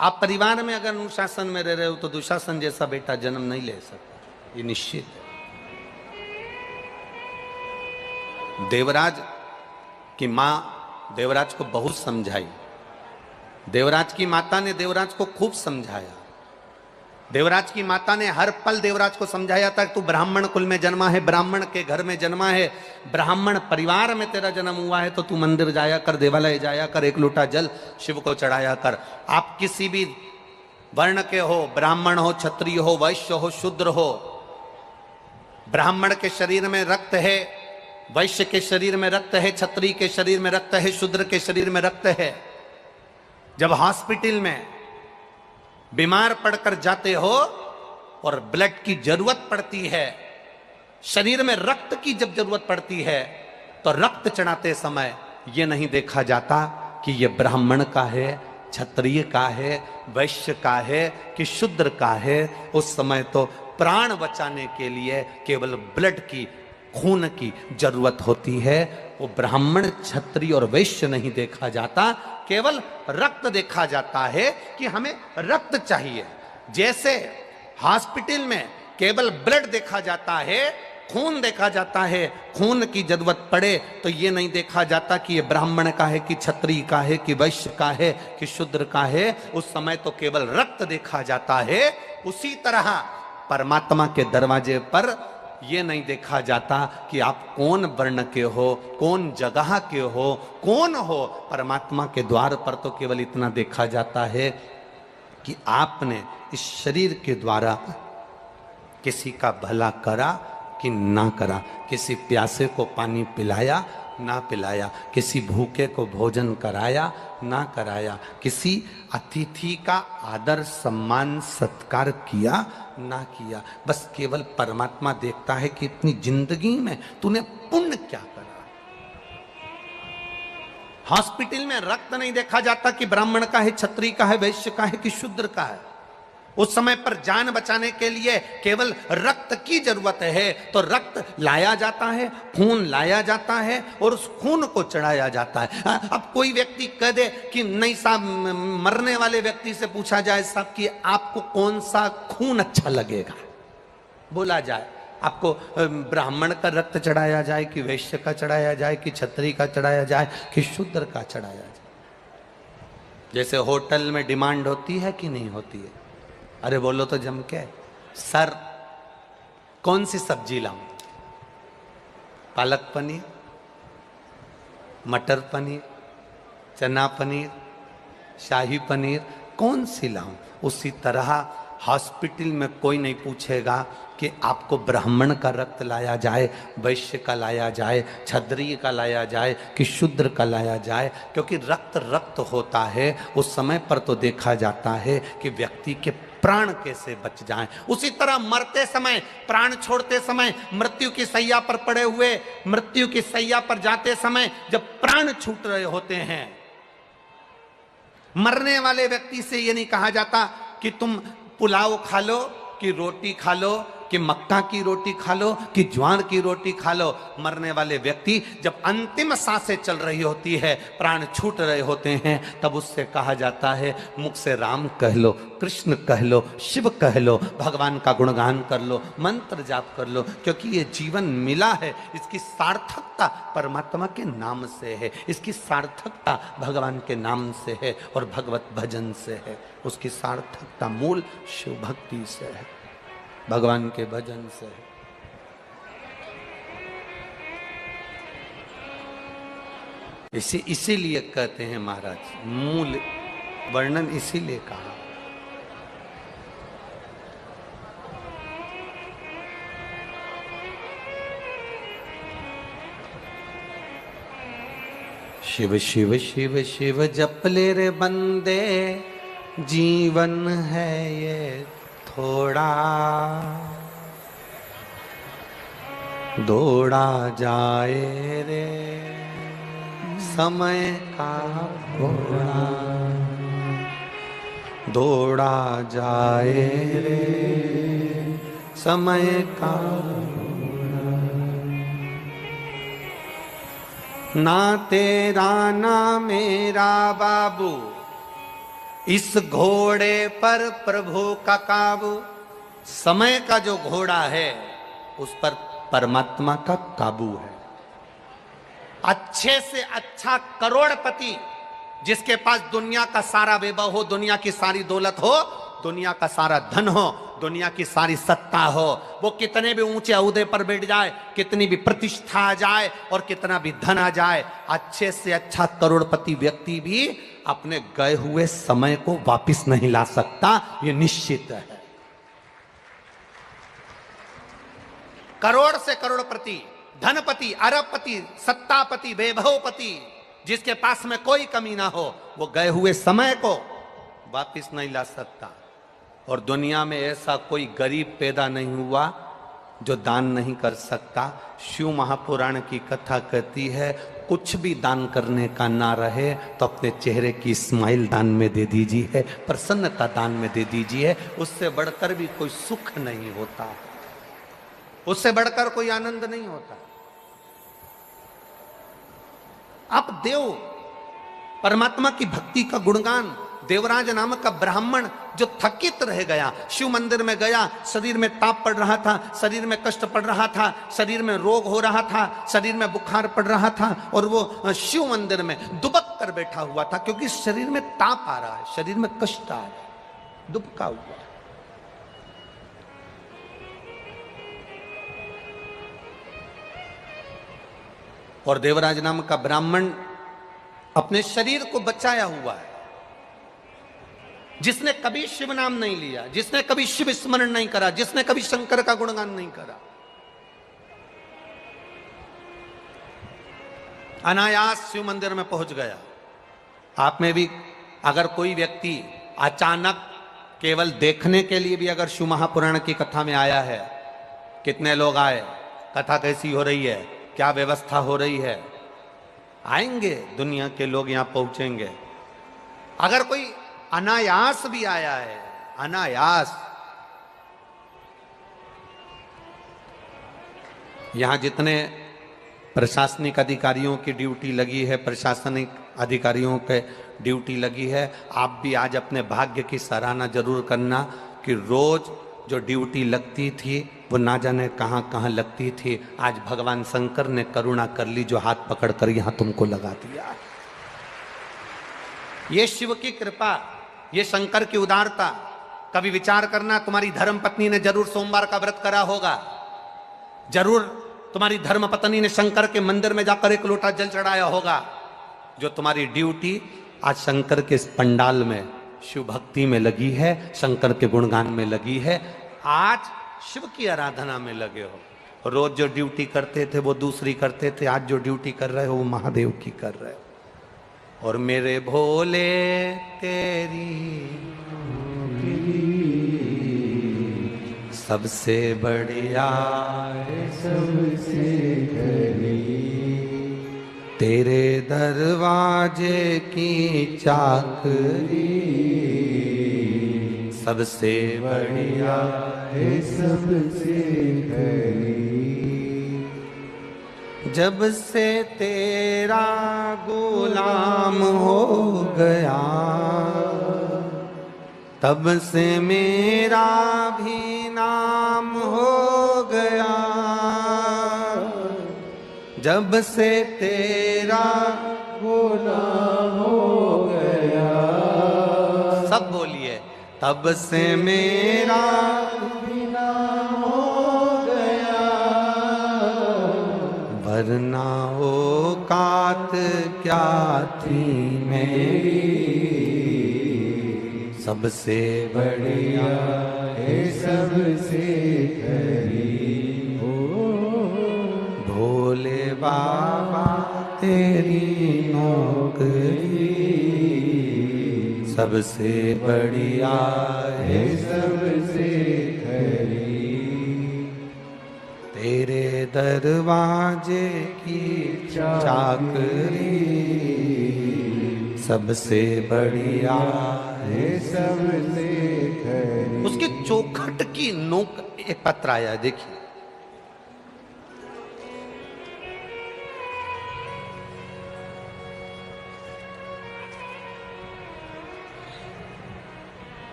आप परिवार में अगर अनुशासन में रह रहे हो तो दुशासन जैसा बेटा जन्म नहीं ले सकता, ये निश्चित है। देवराज की मां देवराज को बहुत समझाई, देवराज की माता ने देवराज को खूब समझाया। देवराज की माता ने हर पल देवराज को समझाया था कि तू ब्राह्मण कुल में जन्मा है, ब्राह्मण के घर में जन्मा है, ब्राह्मण परिवार में तेरा जन्म हुआ है, तो तू मंदिर जाया कर, देवालय जाया कर, एक लोटा जल शिव को चढ़ाया कर। आप किसी भी वर्ण के हो, ब्राह्मण हो, क्षत्रिय हो, वैश्य हो, शूद्र हो, ब्राह्मण के शरीर में रक्त है, वैश्य के शरीर में रक्त है, क्षत्रिय के शरीर में रक्त है, शूद्र के शरीर में रक्त है। जब हॉस्पिटल में बीमार पड़कर जाते हो और ब्लड की जरूरत पड़ती है, शरीर में रक्त की जब जरूरत पड़ती है, तो रक्त चढ़ाते समय यह नहीं देखा जाता कि यह ब्राह्मण का है, क्षत्रिय का है, वैश्य का है कि शूद्र का है। उस समय तो प्राण बचाने के लिए केवल ब्लड की, खून की जरूरत होती है। वो ब्राह्मण, क्षत्रिय और वैश्य नहीं देखा जाता, केवल रक्त देखा जाता है कि हमें रक्त चाहिए। जैसे हॉस्पिटल में केवल ब्लड देखा जाता है, खून देखा जाता है, खून की जरूरत पड़े तो ये नहीं देखा जाता कि ये ब्राह्मण का है कि क्षत्रिय का है कि वैश्य का है कि शूद्र का है। उस समय तो केवल रक्त देखा जाता है। उसी तरह परमात्मा के दरवाजे पर ये नहीं देखा जाता कि आप कौन वर्ण के हो, कौन जगह के हो, कौन हो। परमात्मा के द्वार पर तो केवल इतना देखा जाता है कि आपने इस शरीर के द्वारा किसी का भला करा कि ना करा, किसी प्यासे को पानी पिलाया ना पिलाया, किसी भूखे को भोजन कराया ना कराया, किसी अतिथि का आदर सम्मान सत्कार किया ना किया। बस केवल परमात्मा देखता है कि इतनी जिंदगी में तूने पुण्य क्या करा। हॉस्पिटल में रक्त नहीं देखा जाता कि ब्राह्मण का है, क्षत्रिय का है, वैश्य का है कि शूद्र का है। उस समय पर जान बचाने के लिए केवल रक्त की जरूरत है तो रक्त लाया जाता है, खून लाया जाता है और उस खून को चढ़ाया जाता है। अब कोई व्यक्ति कह दे कि नहीं साहब, मरने वाले व्यक्ति से पूछा जाए साहब कि आपको कौन सा खून अच्छा लगेगा, बोला जाए आपको ब्राह्मण का रक्त चढ़ाया जाए कि वैश्य का चढ़ाया जाए कि क्षत्रिय का चढ़ाया जाए कि शूद्र का चढ़ाया जाए। जैसे होटल में डिमांड होती है कि नहीं होती है, अरे बोलो तो जम के, सर कौन सी सब्जी लाऊं, पालक पनीर, मटर पनीर, चना पनीर, शाही पनीर, कौन सी लाऊं। उसी तरह हॉस्पिटल में कोई नहीं पूछेगा कि आपको ब्राह्मण का रक्त लाया जाए, वैश्य का लाया जाए, क्षत्रिय का लाया जाए कि शूद्र का लाया जाए, क्योंकि रक्त रक्त होता है। उस समय पर तो देखा जाता है कि व्यक्ति के प्राण कैसे बच जाएं। उसी तरह मरते समय, प्राण छोड़ते समय, मृत्यु की सैया पर पड़े हुए, मृत्यु की सैया पर जाते समय जब प्राण छूट रहे होते हैं, मरने वाले व्यक्ति से यह नहीं कहा जाता कि तुम पुलाव खा लो कि रोटी खा लो कि मक्का की रोटी खा लो कि ज्वार की रोटी खा लो। मरने वाले व्यक्ति जब अंतिम सांसें चल रही होती है, प्राण छूट रहे होते हैं, तब उससे कहा जाता है मुख से राम कह लो, कृष्ण कह लो, शिव कह लो, भगवान का गुणगान कर लो, मंत्र जाप कर लो, क्योंकि ये जीवन मिला है, इसकी सार्थकता परमात्मा के नाम से है, इसकी सार्थकता भगवान के नाम से है और भगवत भजन से है। उसकी सार्थकता मूल शिव भक्ति से है, भगवान के भजन से है। इसीलिए कहते हैं महाराज, मूल वर्णन इसीलिए कहा। शिव शिव शिव शिव जप ले रे बंदे, जीवन है ये थोड़ा, दौड़ा जाए रे समय का घोड़ा, दौड़ा जाए रे समय का घोड़ा। ना तेरा ना मेरा बाबू, इस घोड़े पर प्रभु का काबू। समय का जो घोड़ा है उस पर परमात्मा का काबू है। अच्छे से अच्छा करोड़पति जिसके पास दुनिया का सारा वैभव हो, दुनिया की सारी दौलत हो, दुनिया का सारा धन हो, दुनिया की सारी सत्ता हो, वो कितने भी ऊंचे ओहदे पर बैठ जाए, कितनी भी प्रतिष्ठा आ जाए और कितना भी धन आ जाए, अच्छे से अच्छा करोड़पति व्यक्ति भी अपने गए हुए समय को वापस नहीं ला सकता, ये निश्चित है। करोड़ से करोड़पति, धनपति, अरबपति, सत्तापति, वैभवपति, जिसके पास में कोई कमी ना हो, वो गए हुए समय को वापस नहीं ला सकता। और दुनिया में ऐसा कोई गरीब पैदा नहीं हुआ जो दान नहीं कर सकता। शिव महापुराण की कथा कहती है, कुछ भी दान करने का ना रहे तो अपने चेहरे की स्माइल दान में दे दीजिए, प्रसन्नता दान में दे दीजिए। उससे बढ़कर भी कोई सुख नहीं होता, उससे बढ़कर कोई आनंद नहीं होता। आप देव परमात्मा की भक्ति का गुणगान, देवराज नामक का ब्राह्मण जो थकित रह गया, शिव मंदिर में गया, शरीर में ताप पड़ रहा था, शरीर में कष्ट पड़ रहा था, शरीर में रोग हो रहा था, शरीर में बुखार पड़ रहा था, और वो शिव मंदिर में दुबक कर बैठा हुआ था, क्योंकि शरीर में ताप आ रहा है, शरीर में कष्ट आ रहा है, दुबका हुआ। और देवराज नाम का ब्राह्मण अपने शरीर को बचाया हुआ है, जिसने कभी शिव नाम नहीं लिया, जिसने कभी शिव स्मरण नहीं करा, जिसने कभी शंकर का गुणगान नहीं करा, अनायास शिव मंदिर में पहुंच गया। आप में भी अगर कोई व्यक्ति अचानक केवल देखने के लिए भी अगर शिव महापुराण की कथा में आया है, कितने लोग आए, कथा कैसी हो रही है, क्या व्यवस्था हो रही है, आएंगे दुनिया के लोग यहां पहुंचेंगे। अगर कोई अनायास भी आया है, अनायास, यहां जितने प्रशासनिक अधिकारियों की ड्यूटी लगी है, प्रशासनिक अधिकारियों के ड्यूटी लगी है, आप भी आज अपने भाग्य की सराहना जरूर करना कि रोज जो ड्यूटी लगती थी वो ना जाने कहां कहां लगती थी, आज भगवान शंकर ने करुणा कर ली, जो हाथ पकड़कर यहां तुमको लगा दिया। ये शिव की कृपा, ये शंकर की उदारता। कभी विचार करना, तुम्हारी धर्म पत्नी ने जरूर सोमवार का व्रत करा होगा, जरूर तुम्हारी धर्म पत्नी ने शंकर के मंदिर में जाकर एक लोटा जल चढ़ाया होगा। जो तुम्हारी ड्यूटी आज शंकर के इस पंडाल में शिव भक्ति में लगी है, शंकर के गुणगान में लगी है, आज शिव की आराधना में लगे हो। रोज जो ड्यूटी करते थे वो दूसरी करते थे, आज जो ड्यूटी कर रहे हो वो महादेव की कर रहे हो। और मेरे भोले तेरी सबसे बढ़िया सबसे करी, तेरे दरवाजे की चाकरी सबसे बढ़िया है सबसे करी। जब से तेरा गुलाम हो गया, तब से मेरा भी नाम हो गया। जब से तेरा गुलाम हो गया, सब बोलिए, तब से मेरा भी नाम हो गया। वरना औकात क्या थी मेरी, सबसे बढ़िया है सबसे करी। भोले बाबा तेरी नौकरी सबसे बढ़िया है सबसे करी। तेरे दरवाजे की चाकरी सबसे बढ़िया है सबसे करी। उसके चौखट की नोक एक पत्र आया, देखिए।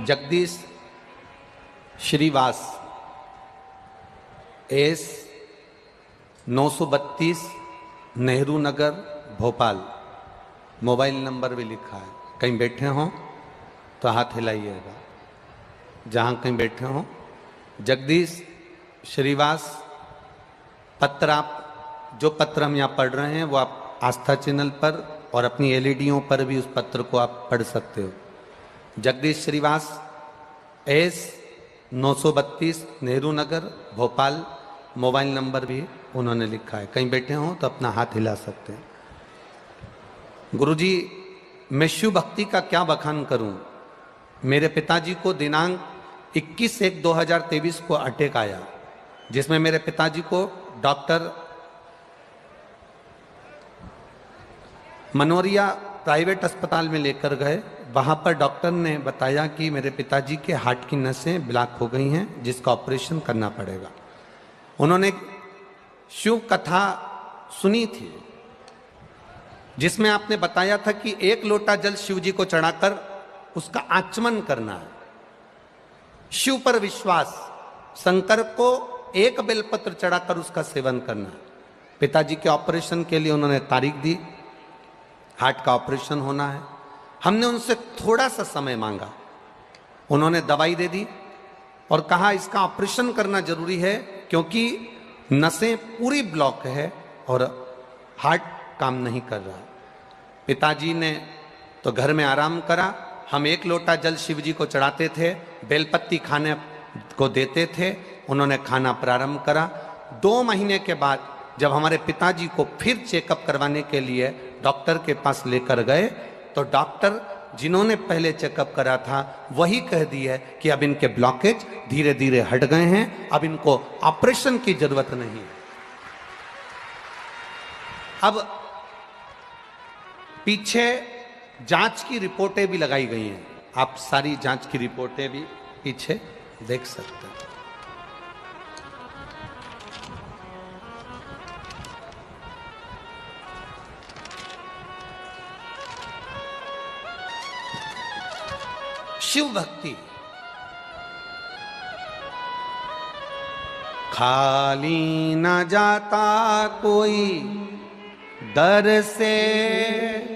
Jagdish Shrivas S 932 Nehru Nagar Bhopal, mobile number भी लिखा है। कहीं बैठे हों तो हाथ हिलाइएगा, जहाँ कहीं बैठे हों। जगदीश श्रीवास पत्र, आप जो पत्र हम यहाँ पढ़ रहे हैं वो आप आस्था चैनल पर और अपनी एलईडीओं पर भी उस पत्र को आप पढ़ सकते हो। Jagdish Shrivas S 932 Nehru Nagar Bhopal, mobile number भी उन्होंने लिखा है। कहीं बैठे हों तो अपना हाथ हिला सकते हैं। गुरुजी, मैं शिव भक्ति का क्या बखान करूं। मेरे पिताजी को दिनांक 21/1/2023 को अटैक आया, जिसमें मेरे पिताजी को डॉक्टर मनोरिया प्राइवेट अस्पताल में लेकर गए। वहाँ पर डॉक्टर ने बताया कि मेरे पिताजी के हार्ट की नसें ब्लॉक हो गई हैं, जिसका ऑपरेशन करना पड़ेगा। उन्होंने शिव कथा सुनी थी, जिसमें आपने बताया था कि एक लोटा जल शिव जी को चढ़ाकर उसका आचमन करना है। शिव पर विश्वास, शंकर को एक बेलपत्र चढ़ाकर उसका सेवन करना है। पिताजी के ऑपरेशन के लिए उन्होंने तारीख दी। हार्ट का ऑपरेशन होना है। हमने उनसे थोड़ा सा समय मांगा, उन्होंने दवाई दे दी और कहा इसका ऑपरेशन करना जरूरी है क्योंकि नसें पूरी ब्लॉक है और हार्ट काम नहीं कर रहा। पिताजी ने तो घर में आराम करा। हम 1 लोटा जल शिव जी को चढ़ाते थे, बेलपत्ती खाने को देते थे। उन्होंने खाना प्रारंभ करा। 2 महीने के बाद जब हमारे पिताजी को फिर चेकअप करवाने के लिए डॉक्टर के पास लेकर गए तो डॉक्टर जिन्होंने पहले चेकअप करा था वही कह दिया कि अब इनके ब्लॉकेज धीरे धीरे हट गए हैं, अब इनको ऑपरेशन की जरूरत नहीं है। अब पीछे जांच की रिपोर्टें भी लगाई गई हैं, आप सारी जांच की रिपोर्टें भी पीछे देख सकते हैं। शिव भक्ति खाली न जाता कोई दर से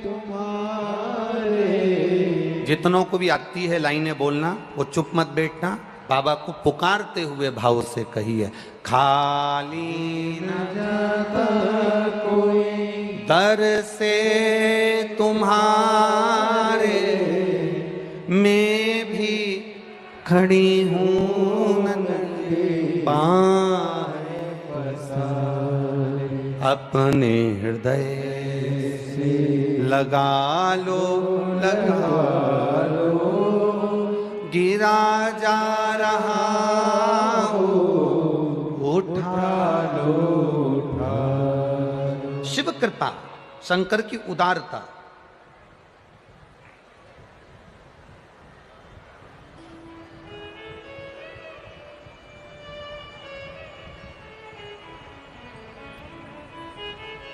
तुम्हारे। जितनों को भी आती है लाइनें बोलना वो चुप मत बैठना, बाबा को पुकारते हुए भाव से कहिए। खाली न जाता कोई दर से तुम्हारे, मैं भी खड़ी हूँ पाए अपने हृदय से लगा लो गिरा जा रहा हो उठा लो। शिव कृपा, शंकर की उदारता।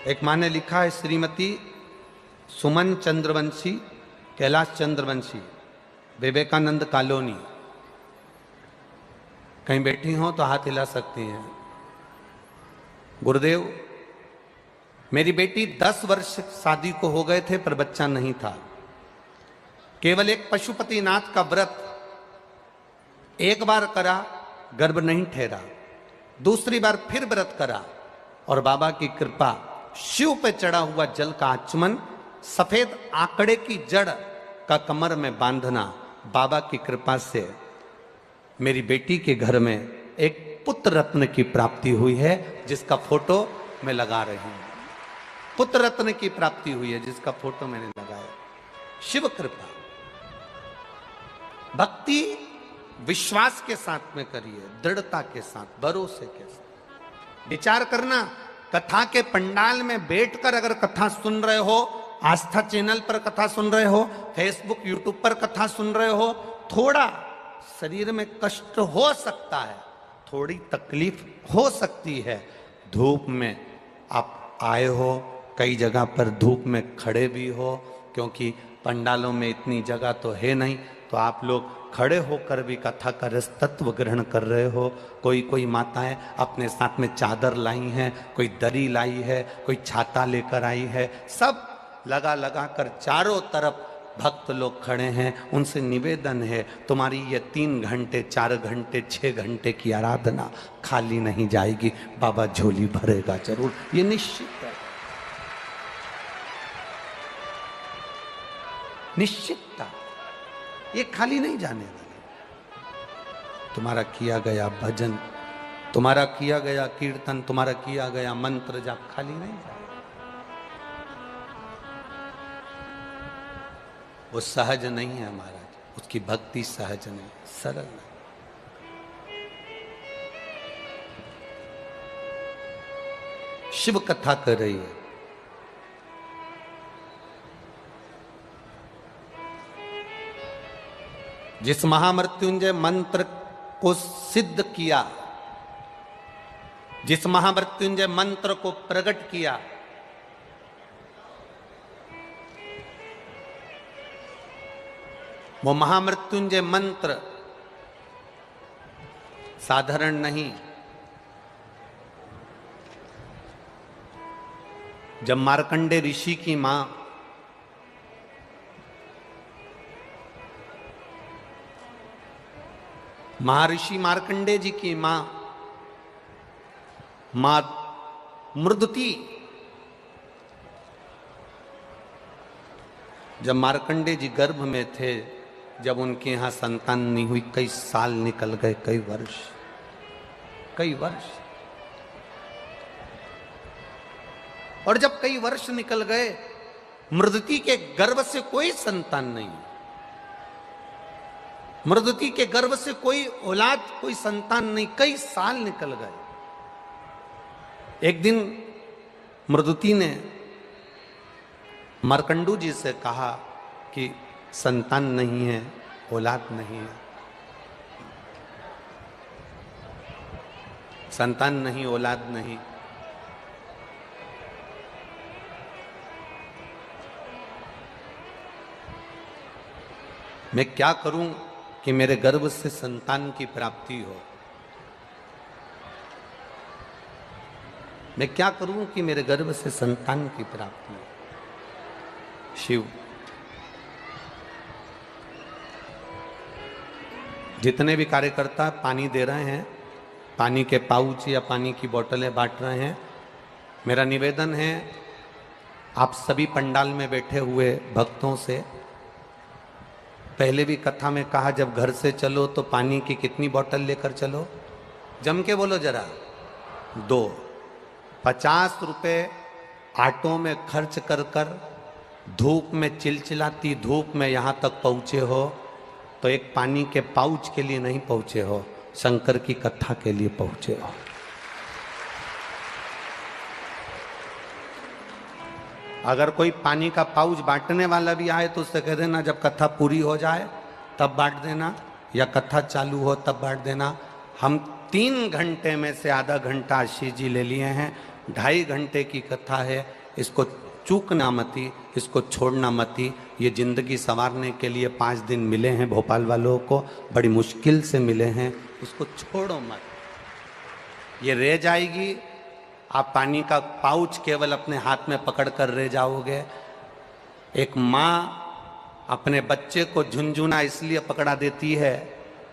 एक माँ ने लिखा है, श्रीमती सुमन चंद्रवंशी, कैलाश चंद्रवंशी, विवेकानंद कॉलोनी। कहीं बैठी हो तो हाथ हिला सकती हैं। गुरुदेव, मेरी बेटी 10 वर्ष शादी को हो गए थे पर बच्चा नहीं था। केवल एक पशुपतिनाथ का व्रत एक बार करा, गर्भ नहीं ठहरा। दूसरी बार फिर व्रत करा और बाबा की कृपा, शिव पे चढ़ा हुआ जल का आचमन, सफेद आंकड़े की जड़ का कमर में बांधना, बाबा की कृपा से मेरी बेटी के घर में एक पुत्र रत्न की प्राप्ति हुई है, जिसका फोटो मैं लगा रही हूं। पुत्र रत्न की प्राप्ति हुई है जिसका फोटो मैंने लगाया। शिव कृपा। भक्ति विश्वास के साथ में करिए, दृढ़ता के साथ, भरोसे के साथ। विचार करना, कथा के पंडाल में बैठकर अगर कथा सुन रहे हो, आस्था चैनल पर कथा सुन रहे हो, फेसबुक यूट्यूब पर कथा सुन रहे हो, थोड़ा शरीर में कष्ट हो सकता है, थोड़ी तकलीफ हो सकती है। धूप में आप आए हो, कई जगह पर धूप में खड़े भी हो, क्योंकि पंडालों में इतनी जगह तो है नहीं, तो आप लोग खड़े होकर भी कथा का रस तत्व ग्रहण कर रहे हो। कोई माताएं अपने साथ में चादर लाई हैं, कोई दरी लाई है, कोई छाता लेकर आई है, सब लगा कर चारों तरफ भक्त लोग खड़े हैं। उनसे निवेदन है, तुम्हारी ये 3 घंटे 4 घंटे 6 घंटे की आराधना खाली नहीं जाएगी, बाबा झोली भरेगा जरूर, ये निश्चित है, निश्चितता, ये खाली नहीं जाने वाले। तुम्हारा किया गया भजन, तुम्हारा किया गया कीर्तन, तुम्हारा किया गया मंत्र जाप खाली नहीं जाए। वो सहज नहीं है महाराज, उसकी भक्ति सहज नहीं, सरल नहीं। शिव कथा कर रही है, जिस महामृत्युंजय मंत्र को सिद्ध किया, जिस महामृत्युंजय मंत्र को प्रकट किया, वो महामृत्युंजय मंत्र साधारण नहीं। जब मार्कंडे ऋषि की मां महर्षि मार्कंडे जी की मां मृदुति, जब मार्कंडे जी गर्भ में थे, जब उनके यहां संतान नहीं हुई, कई साल निकल गए, कई वर्ष। और जब कई वर्ष निकल गए, मृदुति के गर्भ से कोई संतान नहीं, मृदुति के गर्भ से कोई औलाद, कोई संतान नहीं, कई साल निकल गए। एक दिन मृदुति ने मार्कंडू जी से कहा कि संतान नहीं है, औलाद नहीं है, संतान नहीं, औलाद नहीं, मैं क्या करूं कि मेरे गर्भ से संतान की प्राप्ति हो? मैं क्या करूं कि मेरे गर्भ से संतान की प्राप्ति हो? शिव, जितने भी कार्यकर्ता पानी दे रहे हैं, पानी के पाउच या पानी की बोतलें बांट रहे हैं, मेरा निवेदन है आप सभी पंडाल में बैठे हुए भक्तों से, पहले भी कथा में कहा जब घर से चलो तो पानी की कितनी बोतल लेकर चलो? जम के बोलो जरा, 2। 50 रुपए ऑटो में खर्च कर धूप में, चिलचिलाती धूप में यहां तक पहुंचे हो, तो एक पानी के पाउच के लिए नहीं पहुंचे हो, शंकर की कथा के लिए पहुंचे हो। अगर कोई पानी का पाउच बांटने वाला भी आए तो उससे कह देना जब कथा पूरी हो जाए तब बांट देना, या कथा चालू हो तब बांट देना। हम 3 घंटे में से आधा घंटा आशीष जी ले लिए हैं, 2.5 घंटे की कथा है, इसको चूकना मती, इसको छोड़ना मती। ये जिंदगी संवारने के लिए 5 दिन मिले हैं भोपाल वालों को, बड़ी मुश्किल से मिले हैं, इसको छोड़ो मत। ये रह जाएगी, आप पानी का पाउच केवल अपने हाथ में पकड़ कर रह जाओगे। एक माँ अपने बच्चे को झुनझुना इसलिए पकड़ा देती है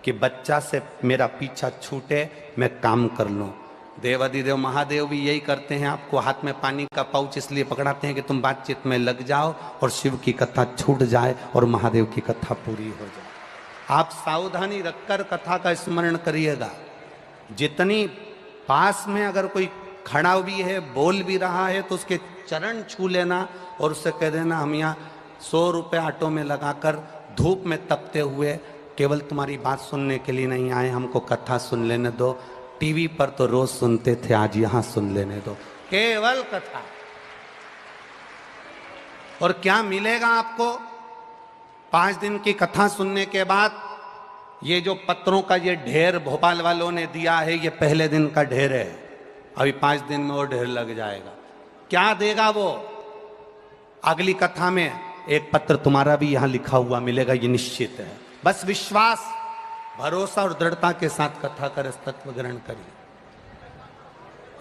कि बच्चा से मेरा पीछा छूटे, मैं काम कर लूँ। देवाधिदेव महादेव भी यही करते हैं, आपको हाथ में पानी का पाउच इसलिए पकड़ाते हैं कि तुम बातचीत में लग जाओ और शिव की कथा छूट जाए और महादेव की कथा पूरी हो जाए। आप सावधानी रखकर कथा का स्मरण करिएगा। जितनी पास में अगर कोई खड़ा भी है, बोल भी रहा है, तो उसके चरण छू लेना और उससे कह देना हम यहाँ 100 रुपये ऑटो में लगाकर धूप में तपते हुए केवल तुम्हारी बात सुनने के लिए नहीं आए, हमको कथा सुन लेने दो। टीवी पर तो रोज सुनते थे, आज यहां सुन लेने दो, केवल कथा। और क्या मिलेगा आपको 5 दिन की कथा सुनने के बाद? ये जो पत्रों का ये ढेर भोपाल वालों ने दिया है, ये पहले दिन का ढेर है, अभी 5 दिन में वो ढेर लग जाएगा। क्या देगा वो? अगली कथा में एक पत्र तुम्हारा भी यहां लिखा हुआ मिलेगा, ये निश्चित है। बस विश्वास, भरोसा और दृढ़ता के साथ कथा का रस तत्व ग्रहण करिए,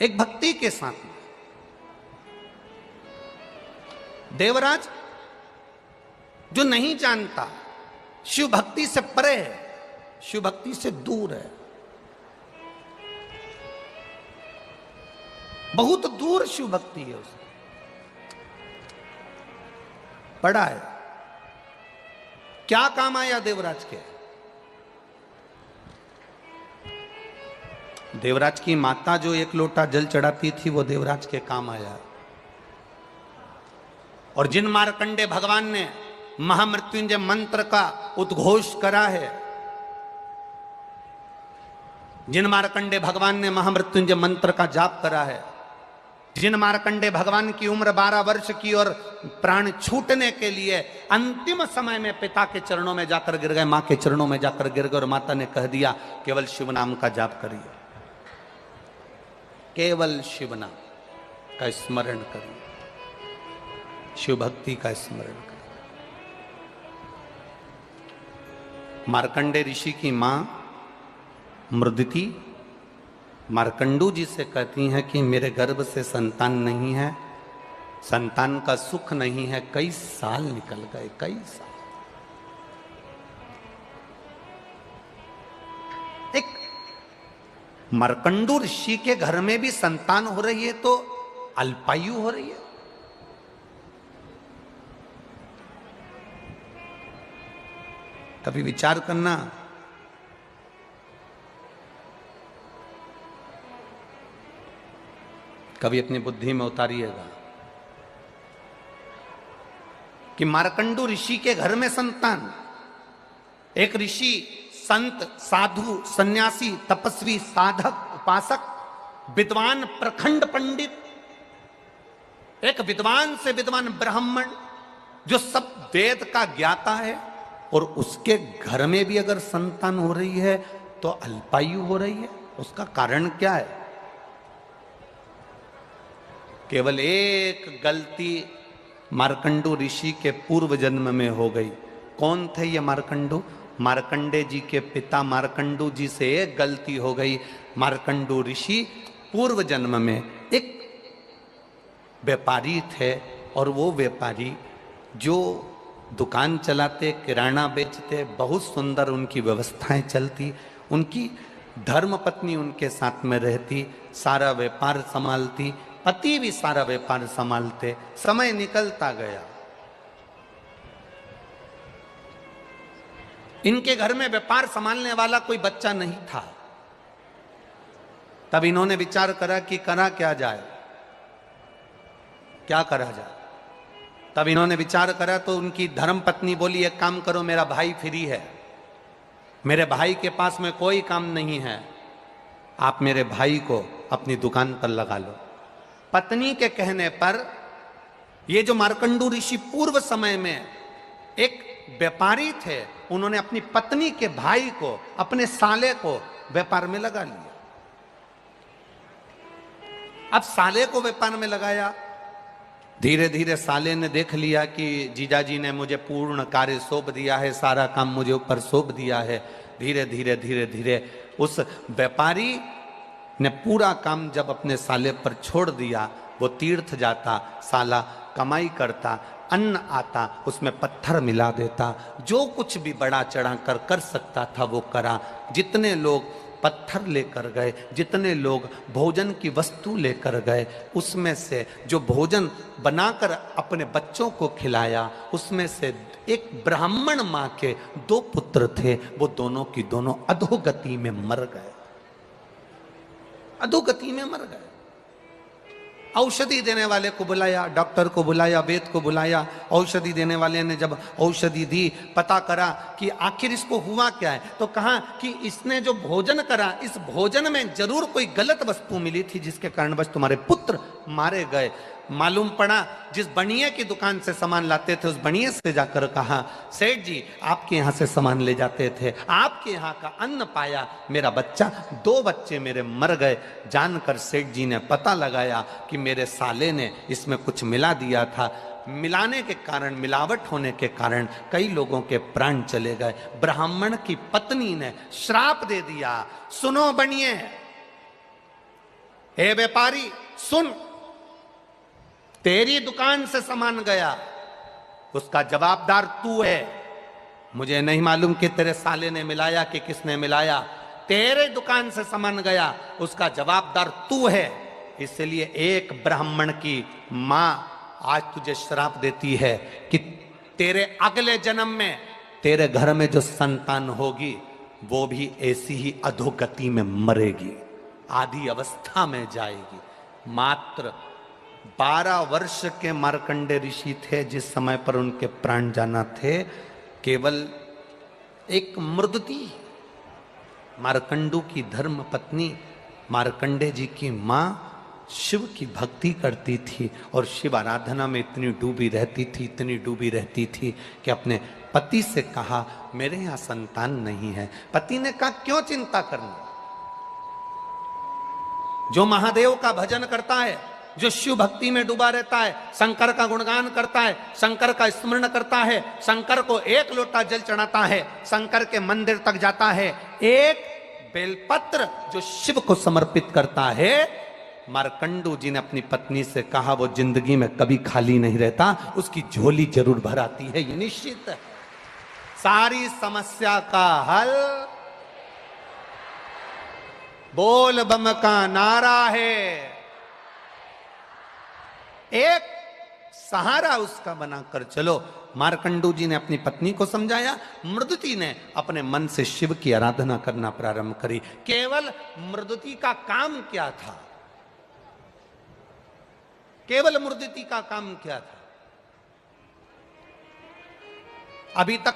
एक भक्ति के साथ। देवराज जो नहीं जानता, शिव भक्ति से परे है, शिव भक्ति से दूर है, बहुत दूर शिव भक्ति है उसे, पड़ा है। क्या काम आया देवराज के? देवराज की माता जो 1 लोटा जल चढ़ाती थी, वो देवराज के काम आया। और जिन मार्कंडे भगवान ने महामृत्युंजय मंत्र का उद्घोष करा है, जिन मार्कंडे भगवान ने महामृत्युंजय मंत्र का जाप करा है, जिन मार्कंडे भगवान की उम्र 12 वर्ष की और प्राण छूटने के लिए अंतिम समय में पिता के चरणों में जाकर गिर गए, मां के चरणों में जाकर गिर गए, और माता ने कह दिया केवल शिव नाम का जाप करिए, केवल शिव नाम का स्मरण करिए, शिव भक्ति का स्मरण करिए। मार्कंडे ऋषि की मां मृदुति मार्कंडू जी से कहती हैं कि मेरे गर्भ से संतान नहीं है, संतान का सुख नहीं है, कई साल निकल गए, कई साल। मार्कंडू ऋषि के घर में भी संतान हो रही है तो अल्पायु हो रही है। कभी विचार करना, कभी अपनी बुद्धि में उतारिएगा कि मार्कंडू ऋषि के घर में संतान, एक ऋषि, संत, साधु, सन्यासी, तपस्वी, साधक, उपासक, विद्वान, प्रखंड पंडित, एक विद्वान से विद्वान ब्राह्मण जो सब वेद का ज्ञाता है, और उसके घर में भी अगर संतान हो रही है तो अल्पायु हो रही है। उसका कारण क्या है? केवल एक गलती मार्कंडू ऋषि के पूर्व जन्म में हो गई। कौन थे ये मार्कंडू? मार्कंडे जी के पिता मार्कंडू जी से एक गलती हो गई। मार्कंडू ऋषि पूर्व जन्म में एक व्यापारी थे, और वो व्यापारी जो दुकान चलाते, किराना बेचते, बहुत सुंदर उनकी व्यवस्थाएं चलती, उनकी धर्म पत्नी उनके साथ में रहती, सारा व्यापार संभालती, पति भी सारा व्यापार संभालते। समय निकलता गया, इनके घर में व्यापार संभालने वाला कोई बच्चा नहीं था। तब इन्होंने विचार करा कि करा क्या जाए, क्या करा जाए। तब इन्होंने विचार करा तो उनकी धर्म पत्नी बोली, एक काम करो, मेरा भाई फ्री है, मेरे भाई के पास में कोई काम नहीं है, आप मेरे भाई को अपनी दुकान पर लगा लो। पत्नी के कहने पर ये जो मार्कंडू ऋषि पूर्व समय में एक व्यापारी थे, उन्होंने अपनी पत्नी के भाई को, अपने साले को व्यापार में लगा लिया। अब साले को व्यापार में लगाया, धीरे धीरे साले ने देख लिया कि जीजाजी ने मुझे पूर्ण कार्य सौंप दिया है, सारा काम मुझे ऊपर सौंप दिया है। धीरे धीरे धीरे धीरे उस व्यापारी ने पूरा काम जब अपने साले पर छोड़ दिया, वो तीर्थ जाता, साला कमाई करता, अन्न आता, उसमें पत्थर मिला देता, जो कुछ भी बड़ा चढ़ा कर सकता था वो करा। जितने लोग पत्थर लेकर गए, जितने लोग भोजन की वस्तु लेकर गए, उसमें से जो भोजन बनाकर अपने बच्चों को खिलाया, उसमें से एक ब्राह्मण माँ के 2 पुत्र थे, वो दोनों की दोनों अधोगति में मर गए, अधोगति में मर गए। औषधि देने वाले को बुलाया, डॉक्टर को बुलाया, वैद्य को बुलाया। औषधि देने वाले ने जब औषधि दी, पता करा कि आखिर इसको हुआ क्या है, तो कहा कि इसने जो भोजन करा, इस भोजन में जरूर कोई गलत वस्तु मिली थी जिसके कारणवश तुम्हारे पुत्र मारे गए। मालूम पड़ा जिस बनिए की दुकान से सामान लाते थे, उस बनिए से जाकर कहा, सेठ जी आपके यहाँ से सामान ले जाते थे, आपके यहाँ का अन्न पाया, मेरा बच्चा, 2 बच्चे मेरे मर गए। जानकर सेठ जी ने पता लगाया कि मेरे साले ने इसमें कुछ मिला दिया था। मिलाने के कारण, मिलावट होने के कारण कई लोगों के प्राण चले गए। ब्राह्मण की पत्नी ने श्राप दे दिया, सुनो बनिए, हे व्यापारी सुन, तेरी दुकान से सामान गया, उसका जवाबदार तू है। मुझे नहीं मालूम कि तेरे साले ने मिलाया कि किसने मिलाया, तेरे दुकान से सामान गया, उसका जवाबदार तू है। इसलिए एक ब्राह्मण की मां आज तुझे श्राप देती है कि तेरे अगले जन्म में तेरे घर में जो संतान होगी वो भी ऐसी ही अधोगति में मरेगी, आधी अवस्था में जाएगी। मात्र 12 वर्ष के मार्कंडे ऋषि थे जिस समय पर उनके प्राण जाना थे। केवल एक मृदती मार्कंडू की धर्म पत्नी मार्कंडे जी की मां शिव की भक्ति करती थी और शिव आराधना में इतनी डूबी रहती थी, इतनी डूबी रहती थी कि अपने पति से कहा मेरे यहाँ संतान नहीं है। पति ने कहा क्यों चिंता करना, जो महादेव का भजन करता है, जो शिव भक्ति में डूबा रहता है, शंकर का गुणगान करता है, शंकर का स्मरण करता है, शंकर को 1 लोटा जल चढ़ाता है, शंकर के मंदिर तक जाता है, एक बेलपत्र जो शिव को समर्पित करता है। मार्कंडू जी ने अपनी पत्नी से कहा वो जिंदगी में कभी खाली नहीं रहता, उसकी झोली जरूर भर आती है, ये निश्चित है। सारी समस्या का हल बोल बम का नारा है, एक सहारा उसका बनाकर चलो। मार्कंडू जी ने अपनी पत्नी को समझाया, मृदुति ने अपने मन से शिव की आराधना करना प्रारंभ करी। केवल मृदुति का काम क्या था? केवल मृदुति का काम क्या था? अभी तक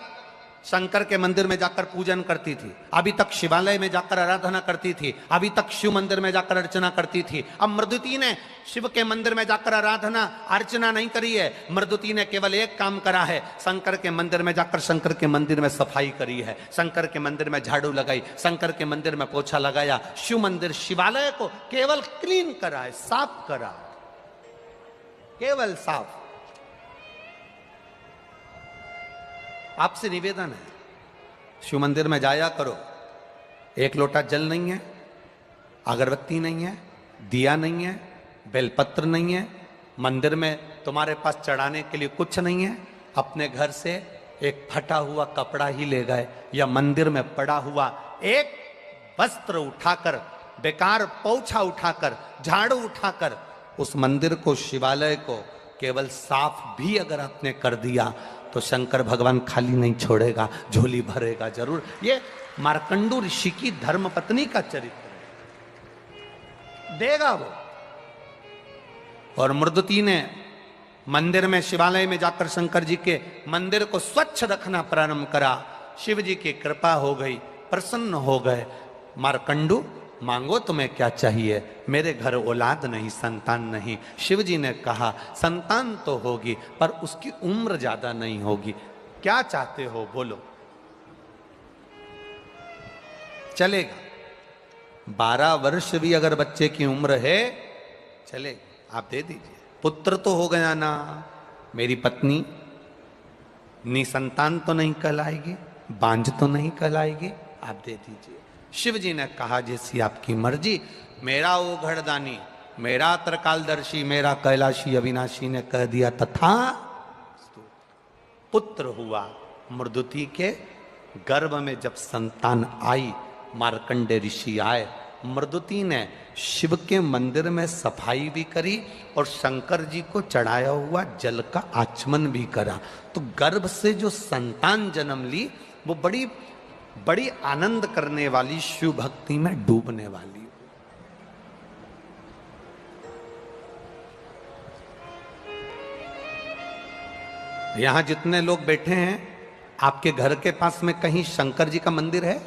शंकर के मंदिर में जाकर पूजन करती थी, अभी तक शिवालय में जाकर आराधना करती थी, अभी तक शिव मंदिर में जाकर अर्चना करती थी। अब मृदुति ने शिव के मंदिर में जाकर आराधना अर्चना नहीं करी है। मृदुति ने केवल एक काम करा है, शंकर के मंदिर में जाकर शंकर के मंदिर में सफाई करी है, शंकर के मंदिर में झाड़ू लगाई, शंकर के मंदिर में पोछा लगाया, शिव मंदिर शिवालय को केवल क्लीन करा है, साफ करा, केवल साफ। आपसे निवेदन है, शिव मंदिर में जाया करो, एक लोटा जल नहीं है, अगरबत्ती नहीं है, दिया नहीं है, बेलपत्र नहीं है, मंदिर में तुम्हारे पास चढ़ाने के लिए कुछ नहीं है, अपने घर से एक फटा हुआ कपड़ा ही ले गए या मंदिर में पड़ा हुआ एक वस्त्र उठाकर, बेकार पोछा उठाकर, झाड़ू उठाकर उस मंदिर को, शिवालय को केवल साफ भी अगर आपने कर दिया तो शंकर भगवान खाली नहीं छोड़ेगा, झोली भरेगा जरूर। ये मार्कंडू ऋषि की धर्म पत्नी का चरित्र है, देगा वो। और मृदुति ने मंदिर में, शिवालय में जाकर शंकर जी के मंदिर को स्वच्छ रखना प्रारंभ करा। शिव जी की कृपा हो गई, प्रसन्न हो गए। मार्कंडू, मांगो तुम्हें क्या चाहिए? मेरे घर औलाद नहीं, संतान नहीं। शिव जी ने कहा, संतान तो होगी पर उसकी उम्र ज्यादा नहीं होगी। क्या चाहते हो बोलो? चलेगा, 12 वर्ष भी अगर बच्चे की उम्र है चलेगा, आप दे दीजिए। पुत्र तो हो गया ना, मेरी पत्नी निसंतान तो नहीं कहलाएगी, बांझ तो नहीं कहलाएगी, आप दे दीजिए। शिव जी ने कहा, जैसी आपकी मर्जी। मेरा वो घड़दानी, मेरा त्रिकालदर्शी, मेरा कैलाशी अविनाशी ने कह दिया तथा पुत्र हुआ। मृदुति के गर्भ में जब संतान आई, मार्कंडे ऋषि आए, मृदुति ने शिव के मंदिर में सफाई भी करी और शंकर जी को चढ़ाया हुआ जल का आचमन भी करा। तो गर्भ से जो संतान जन्म ली वो बड़ी बड़ी आनंद करने वाली, शिव भक्ति में डूबने वाली। यहां जितने लोग बैठे हैं, आपके घर के पास में कहीं शंकर जी का मंदिर है?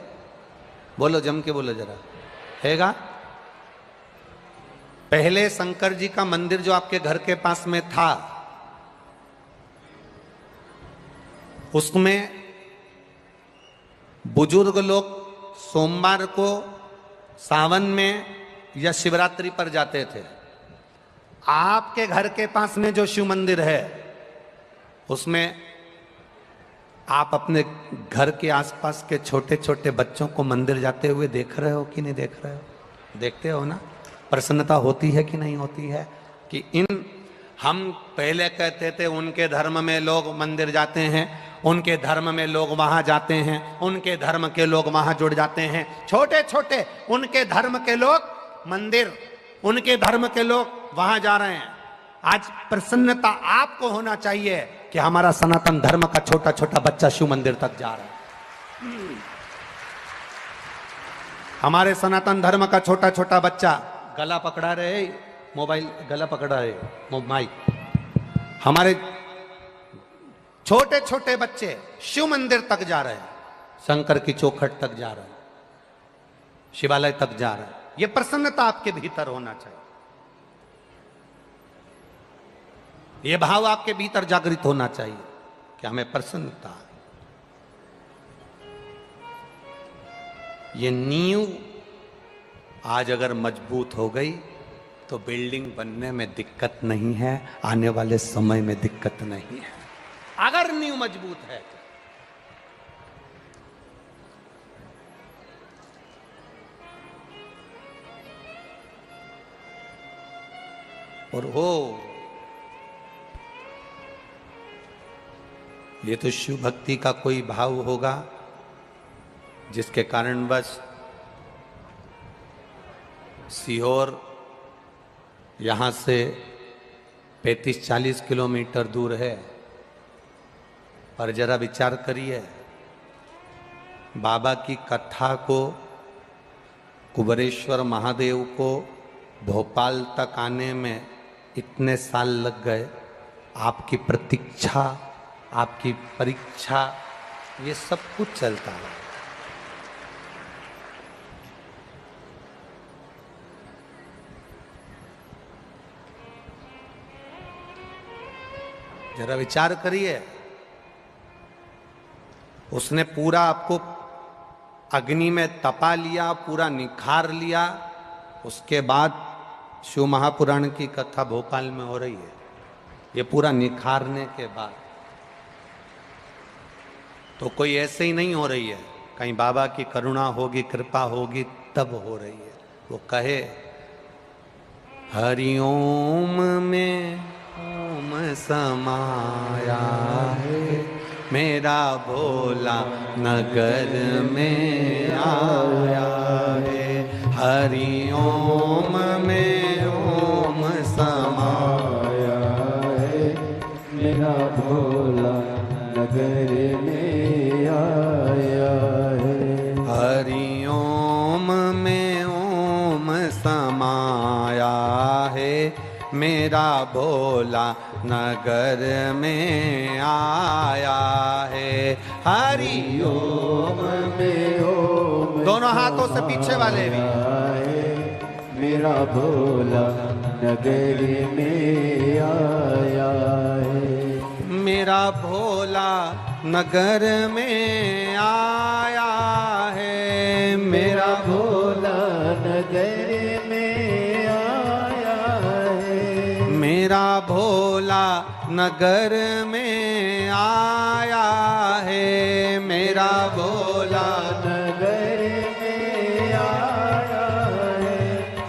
बोलो, जम के बोलो जरा, हैगा? पहले शंकर जी का मंदिर जो आपके घर के पास में था, उसमें बुजुर्ग लोग सोमवार को, सावन में या शिवरात्रि पर जाते थे। आपके घर के पास में जो शिव मंदिर है, उसमें आप अपने घर के आसपास के छोटे छोटे बच्चों को मंदिर जाते हुए देख रहे हो कि नहीं देख रहे हो? देखते हो ना? प्रसन्नता होती है कि नहीं होती है? कि हम पहले कहते थे उनके धर्म में लोग मंदिर जाते हैं, उनके धर्म में लोग वहां जाते हैं, उनके धर्म के लोग वहां जुड़ जाते हैं। छोटे छोटे उनके धर्म के लोग मंदिर, उनके धर्म के लोग वहां जा रहे हैं। आज प्रसन्नता आपको होना चाहिए कि हमारा सनातन धर्म का छोटा छोटा बच्चा शिव मंदिर तक जा रहा है। हमारे सनातन धर्म का छोटा छोटा बच्चा गला पकड़ा रहे, मोबाइल गला पकड़ा रहे, माइक। हमारे छोटे छोटे बच्चे शिव मंदिर तक जा रहे हैं, शंकर की चौखट तक जा रहे हैं, शिवालय तक जा रहे हैं। यह प्रसन्नता आपके भीतर होना चाहिए, यह भाव आपके भीतर जागृत होना चाहिए कि हमें प्रसन्नता है। ये नींव आज अगर मजबूत हो गई तो बिल्डिंग बनने में दिक्कत नहीं है, आने वाले समय में दिक्कत नहीं है, अगर नींव मजबूत है। और हो ये तो शिव भक्ति का कोई भाव होगा जिसके कारण बस सीहोर यहाँ से 35-40 किलोमीटर दूर है, पर जरा विचार करिए, बाबा की कथा को, कुबेरेश्वर महादेव को भोपाल तक आने में इतने साल लग गए। आपकी प्रतीक्षा, आपकी परीक्षा, ये सब कुछ चलता है। जरा विचार करिए, उसने पूरा आपको अग्नि में तपा लिया, पूरा निखार लिया, उसके बाद शिव महापुराण की कथा भोपाल में हो रही है। ये पूरा निखारने के बाद, तो कोई ऐसे ही नहीं हो रही है, कहीं बाबा की करुणा होगी, कृपा होगी तब हो रही है। वो कहे हरिओम में ओम समाया है, मेरा भोला नगर में आया है। हरिओम में ओम समाया है, मेरा भोला नगर में आया है। हरिओम में ओम समाया है, मेरा भोला नगर में आया है। हरि ओम में ओम दोनों हाथों से पीछे वाले भी। मेरा भोला नगर में आया है। मेरा भोला नगर में आया है। मेरा भोला नगर में आया है। मेरा भोला नगर में आया है। मेरा भोला नगर में आया है।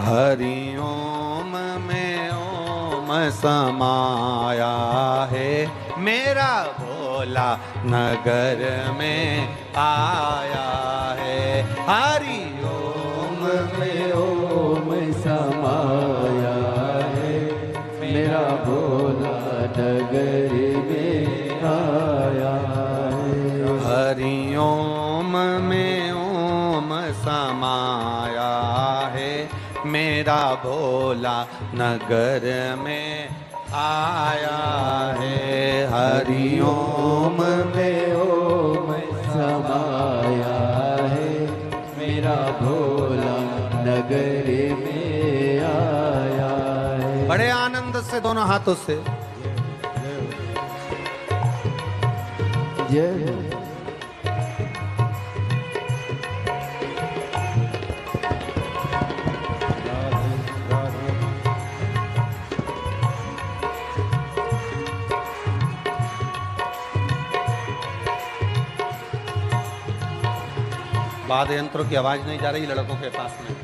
हरि ओम में ओम समाया है, मेरा भोला नगर में आया है। हरि ओम में ओम समाया है, मेरा भोला नगर में आया है। हरि ओम में ओम समाया है, मेरा भोला नगर में आया है। हरि ओम में ओम समाया है, मेरा भोला नगर में आया है। बड़े आनंद से दोनों हाथों से जय वाद्य यंत्रों की आवाज नहीं जा रही लड़कों के पास में।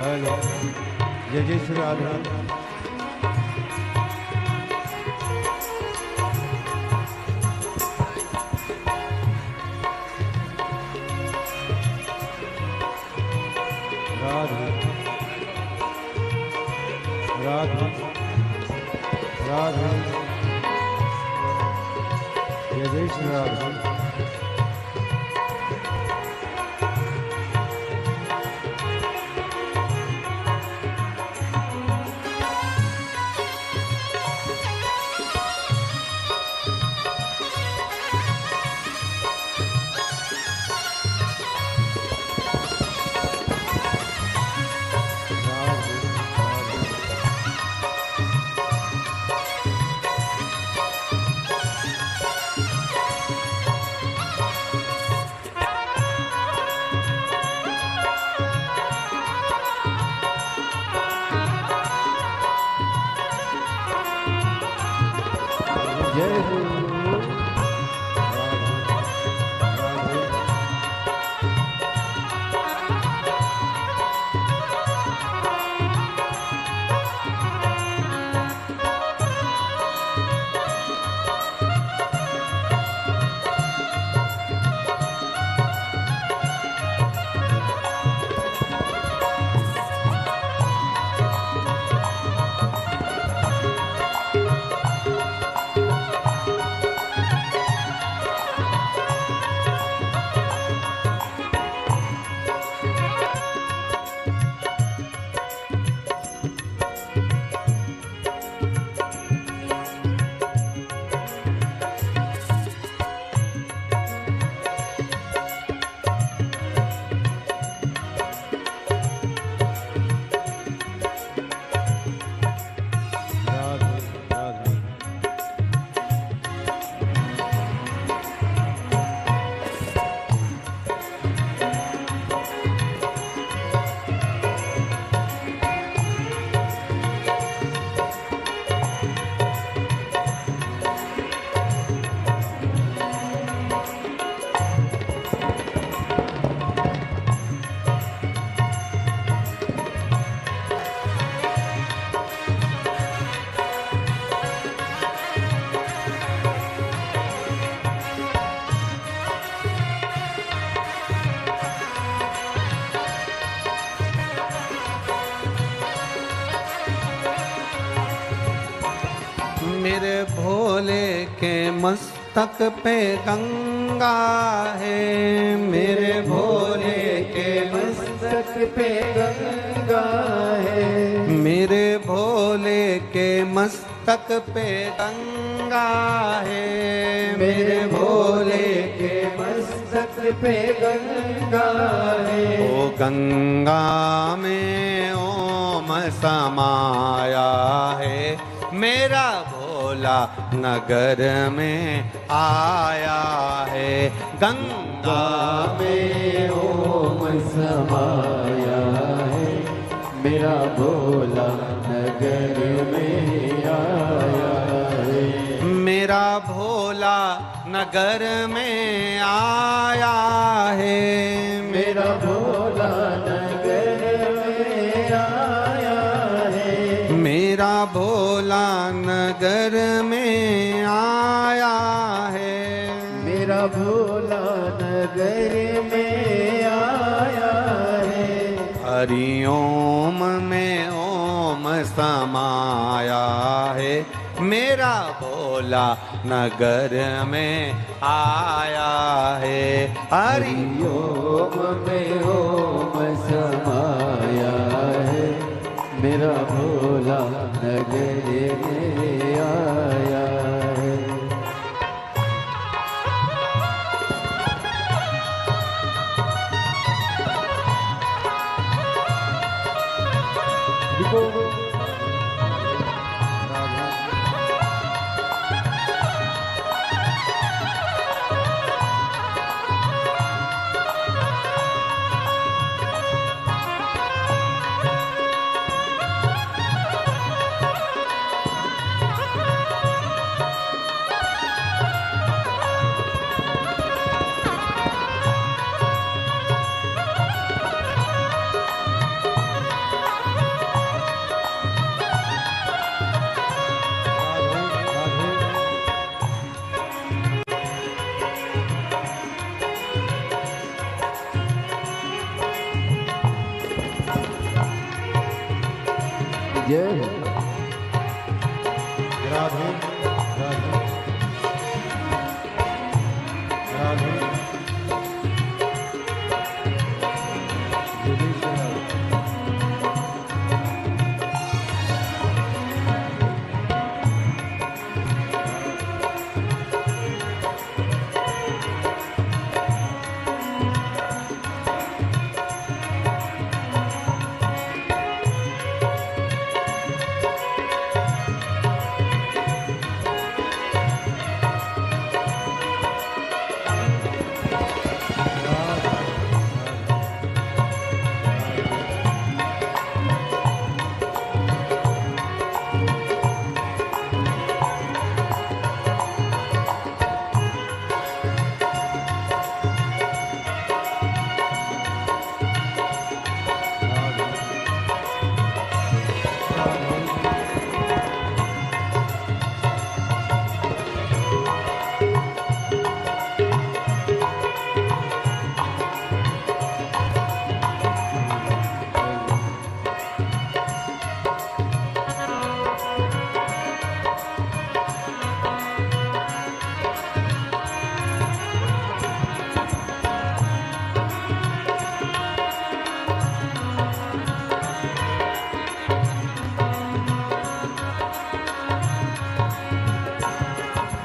हेलो जय जय श्री राधे। राधे राधे राधे जय जय श्री राधे। जय हो राधे राधे। मेरे भोले के मस्तक पे गंगा है, मेरे भोले के मस्तक पे गंगा है, मेरे भोले के मस्तक पे गंगा है, मेरे भोले के मस्तक पे गंगा है। ओ गंगा में ओम समाया है, मेरा भोला नगर में आया है। गंगा में ओम समाया है, मेरा भोला नगर में आया है। मेरा भोला नगर में आया है, मेरा भोला नगर में आया है, मेरा भोला नगर में आया है, मेरा भोला नगर में आया है। हरि ओम में ओम समाया है, मेरा भोला नगर में आया है। हरि ओम में ओम समाया है, मेरा भोला नगर में आया है। जय राधे राधे राधे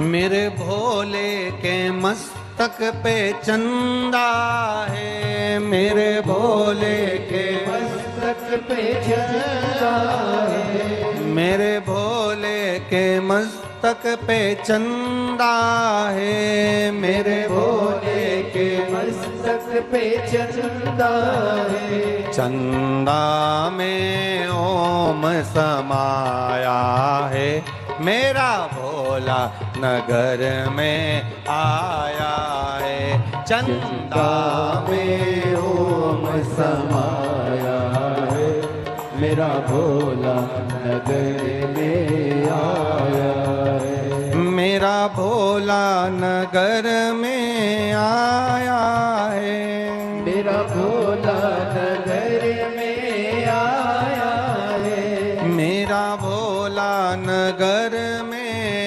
मेरे भोले के मस्तक पे चंदा है, मेरे भोले के मस्तक पे चंदा है, मेरे भोले के मस्तक पे चंदा है, मेरे भोले के मस्तक पे चंदा है। चंदा में ओम समाया है, मेरा भोला नगर में आया है। चंदा में ओम समाया है, मेरा भोला नगर में आया है। मेरा भोला नगर में आया है, मेरा भोला नगर में आया है, मेरा भोला नगर में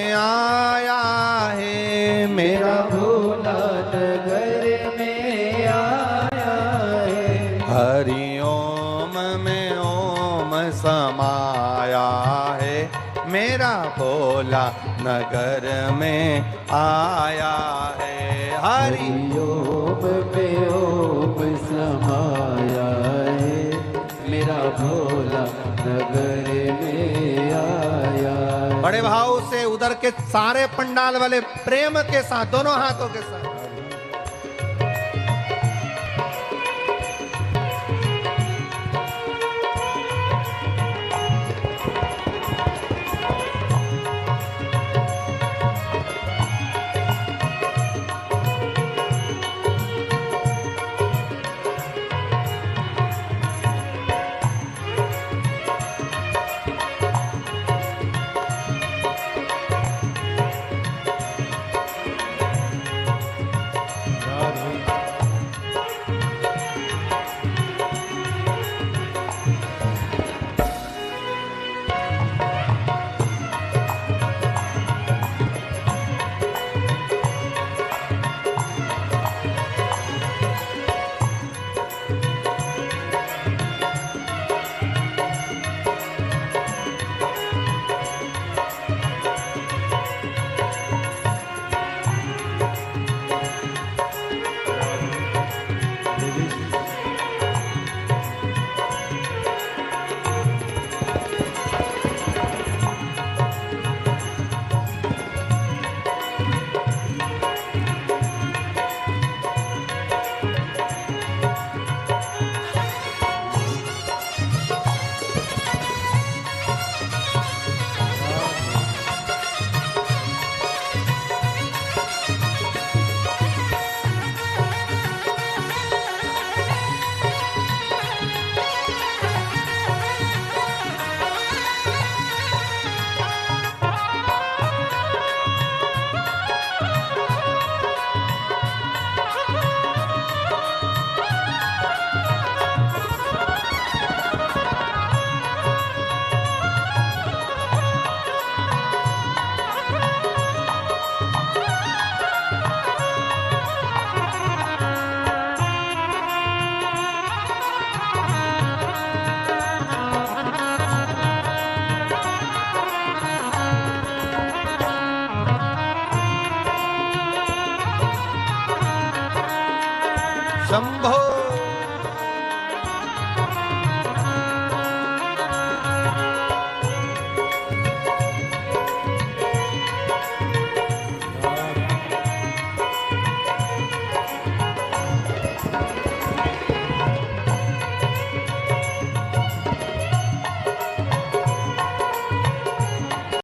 मेरा भोला नगर में आया है। हरि ओम में ओम समाया है, मेरा भोला नगर में आया है। बड़े भाव से उधर के सारे पंडाल वाले प्रेम के साथ दोनों हाथों के साथ शंभो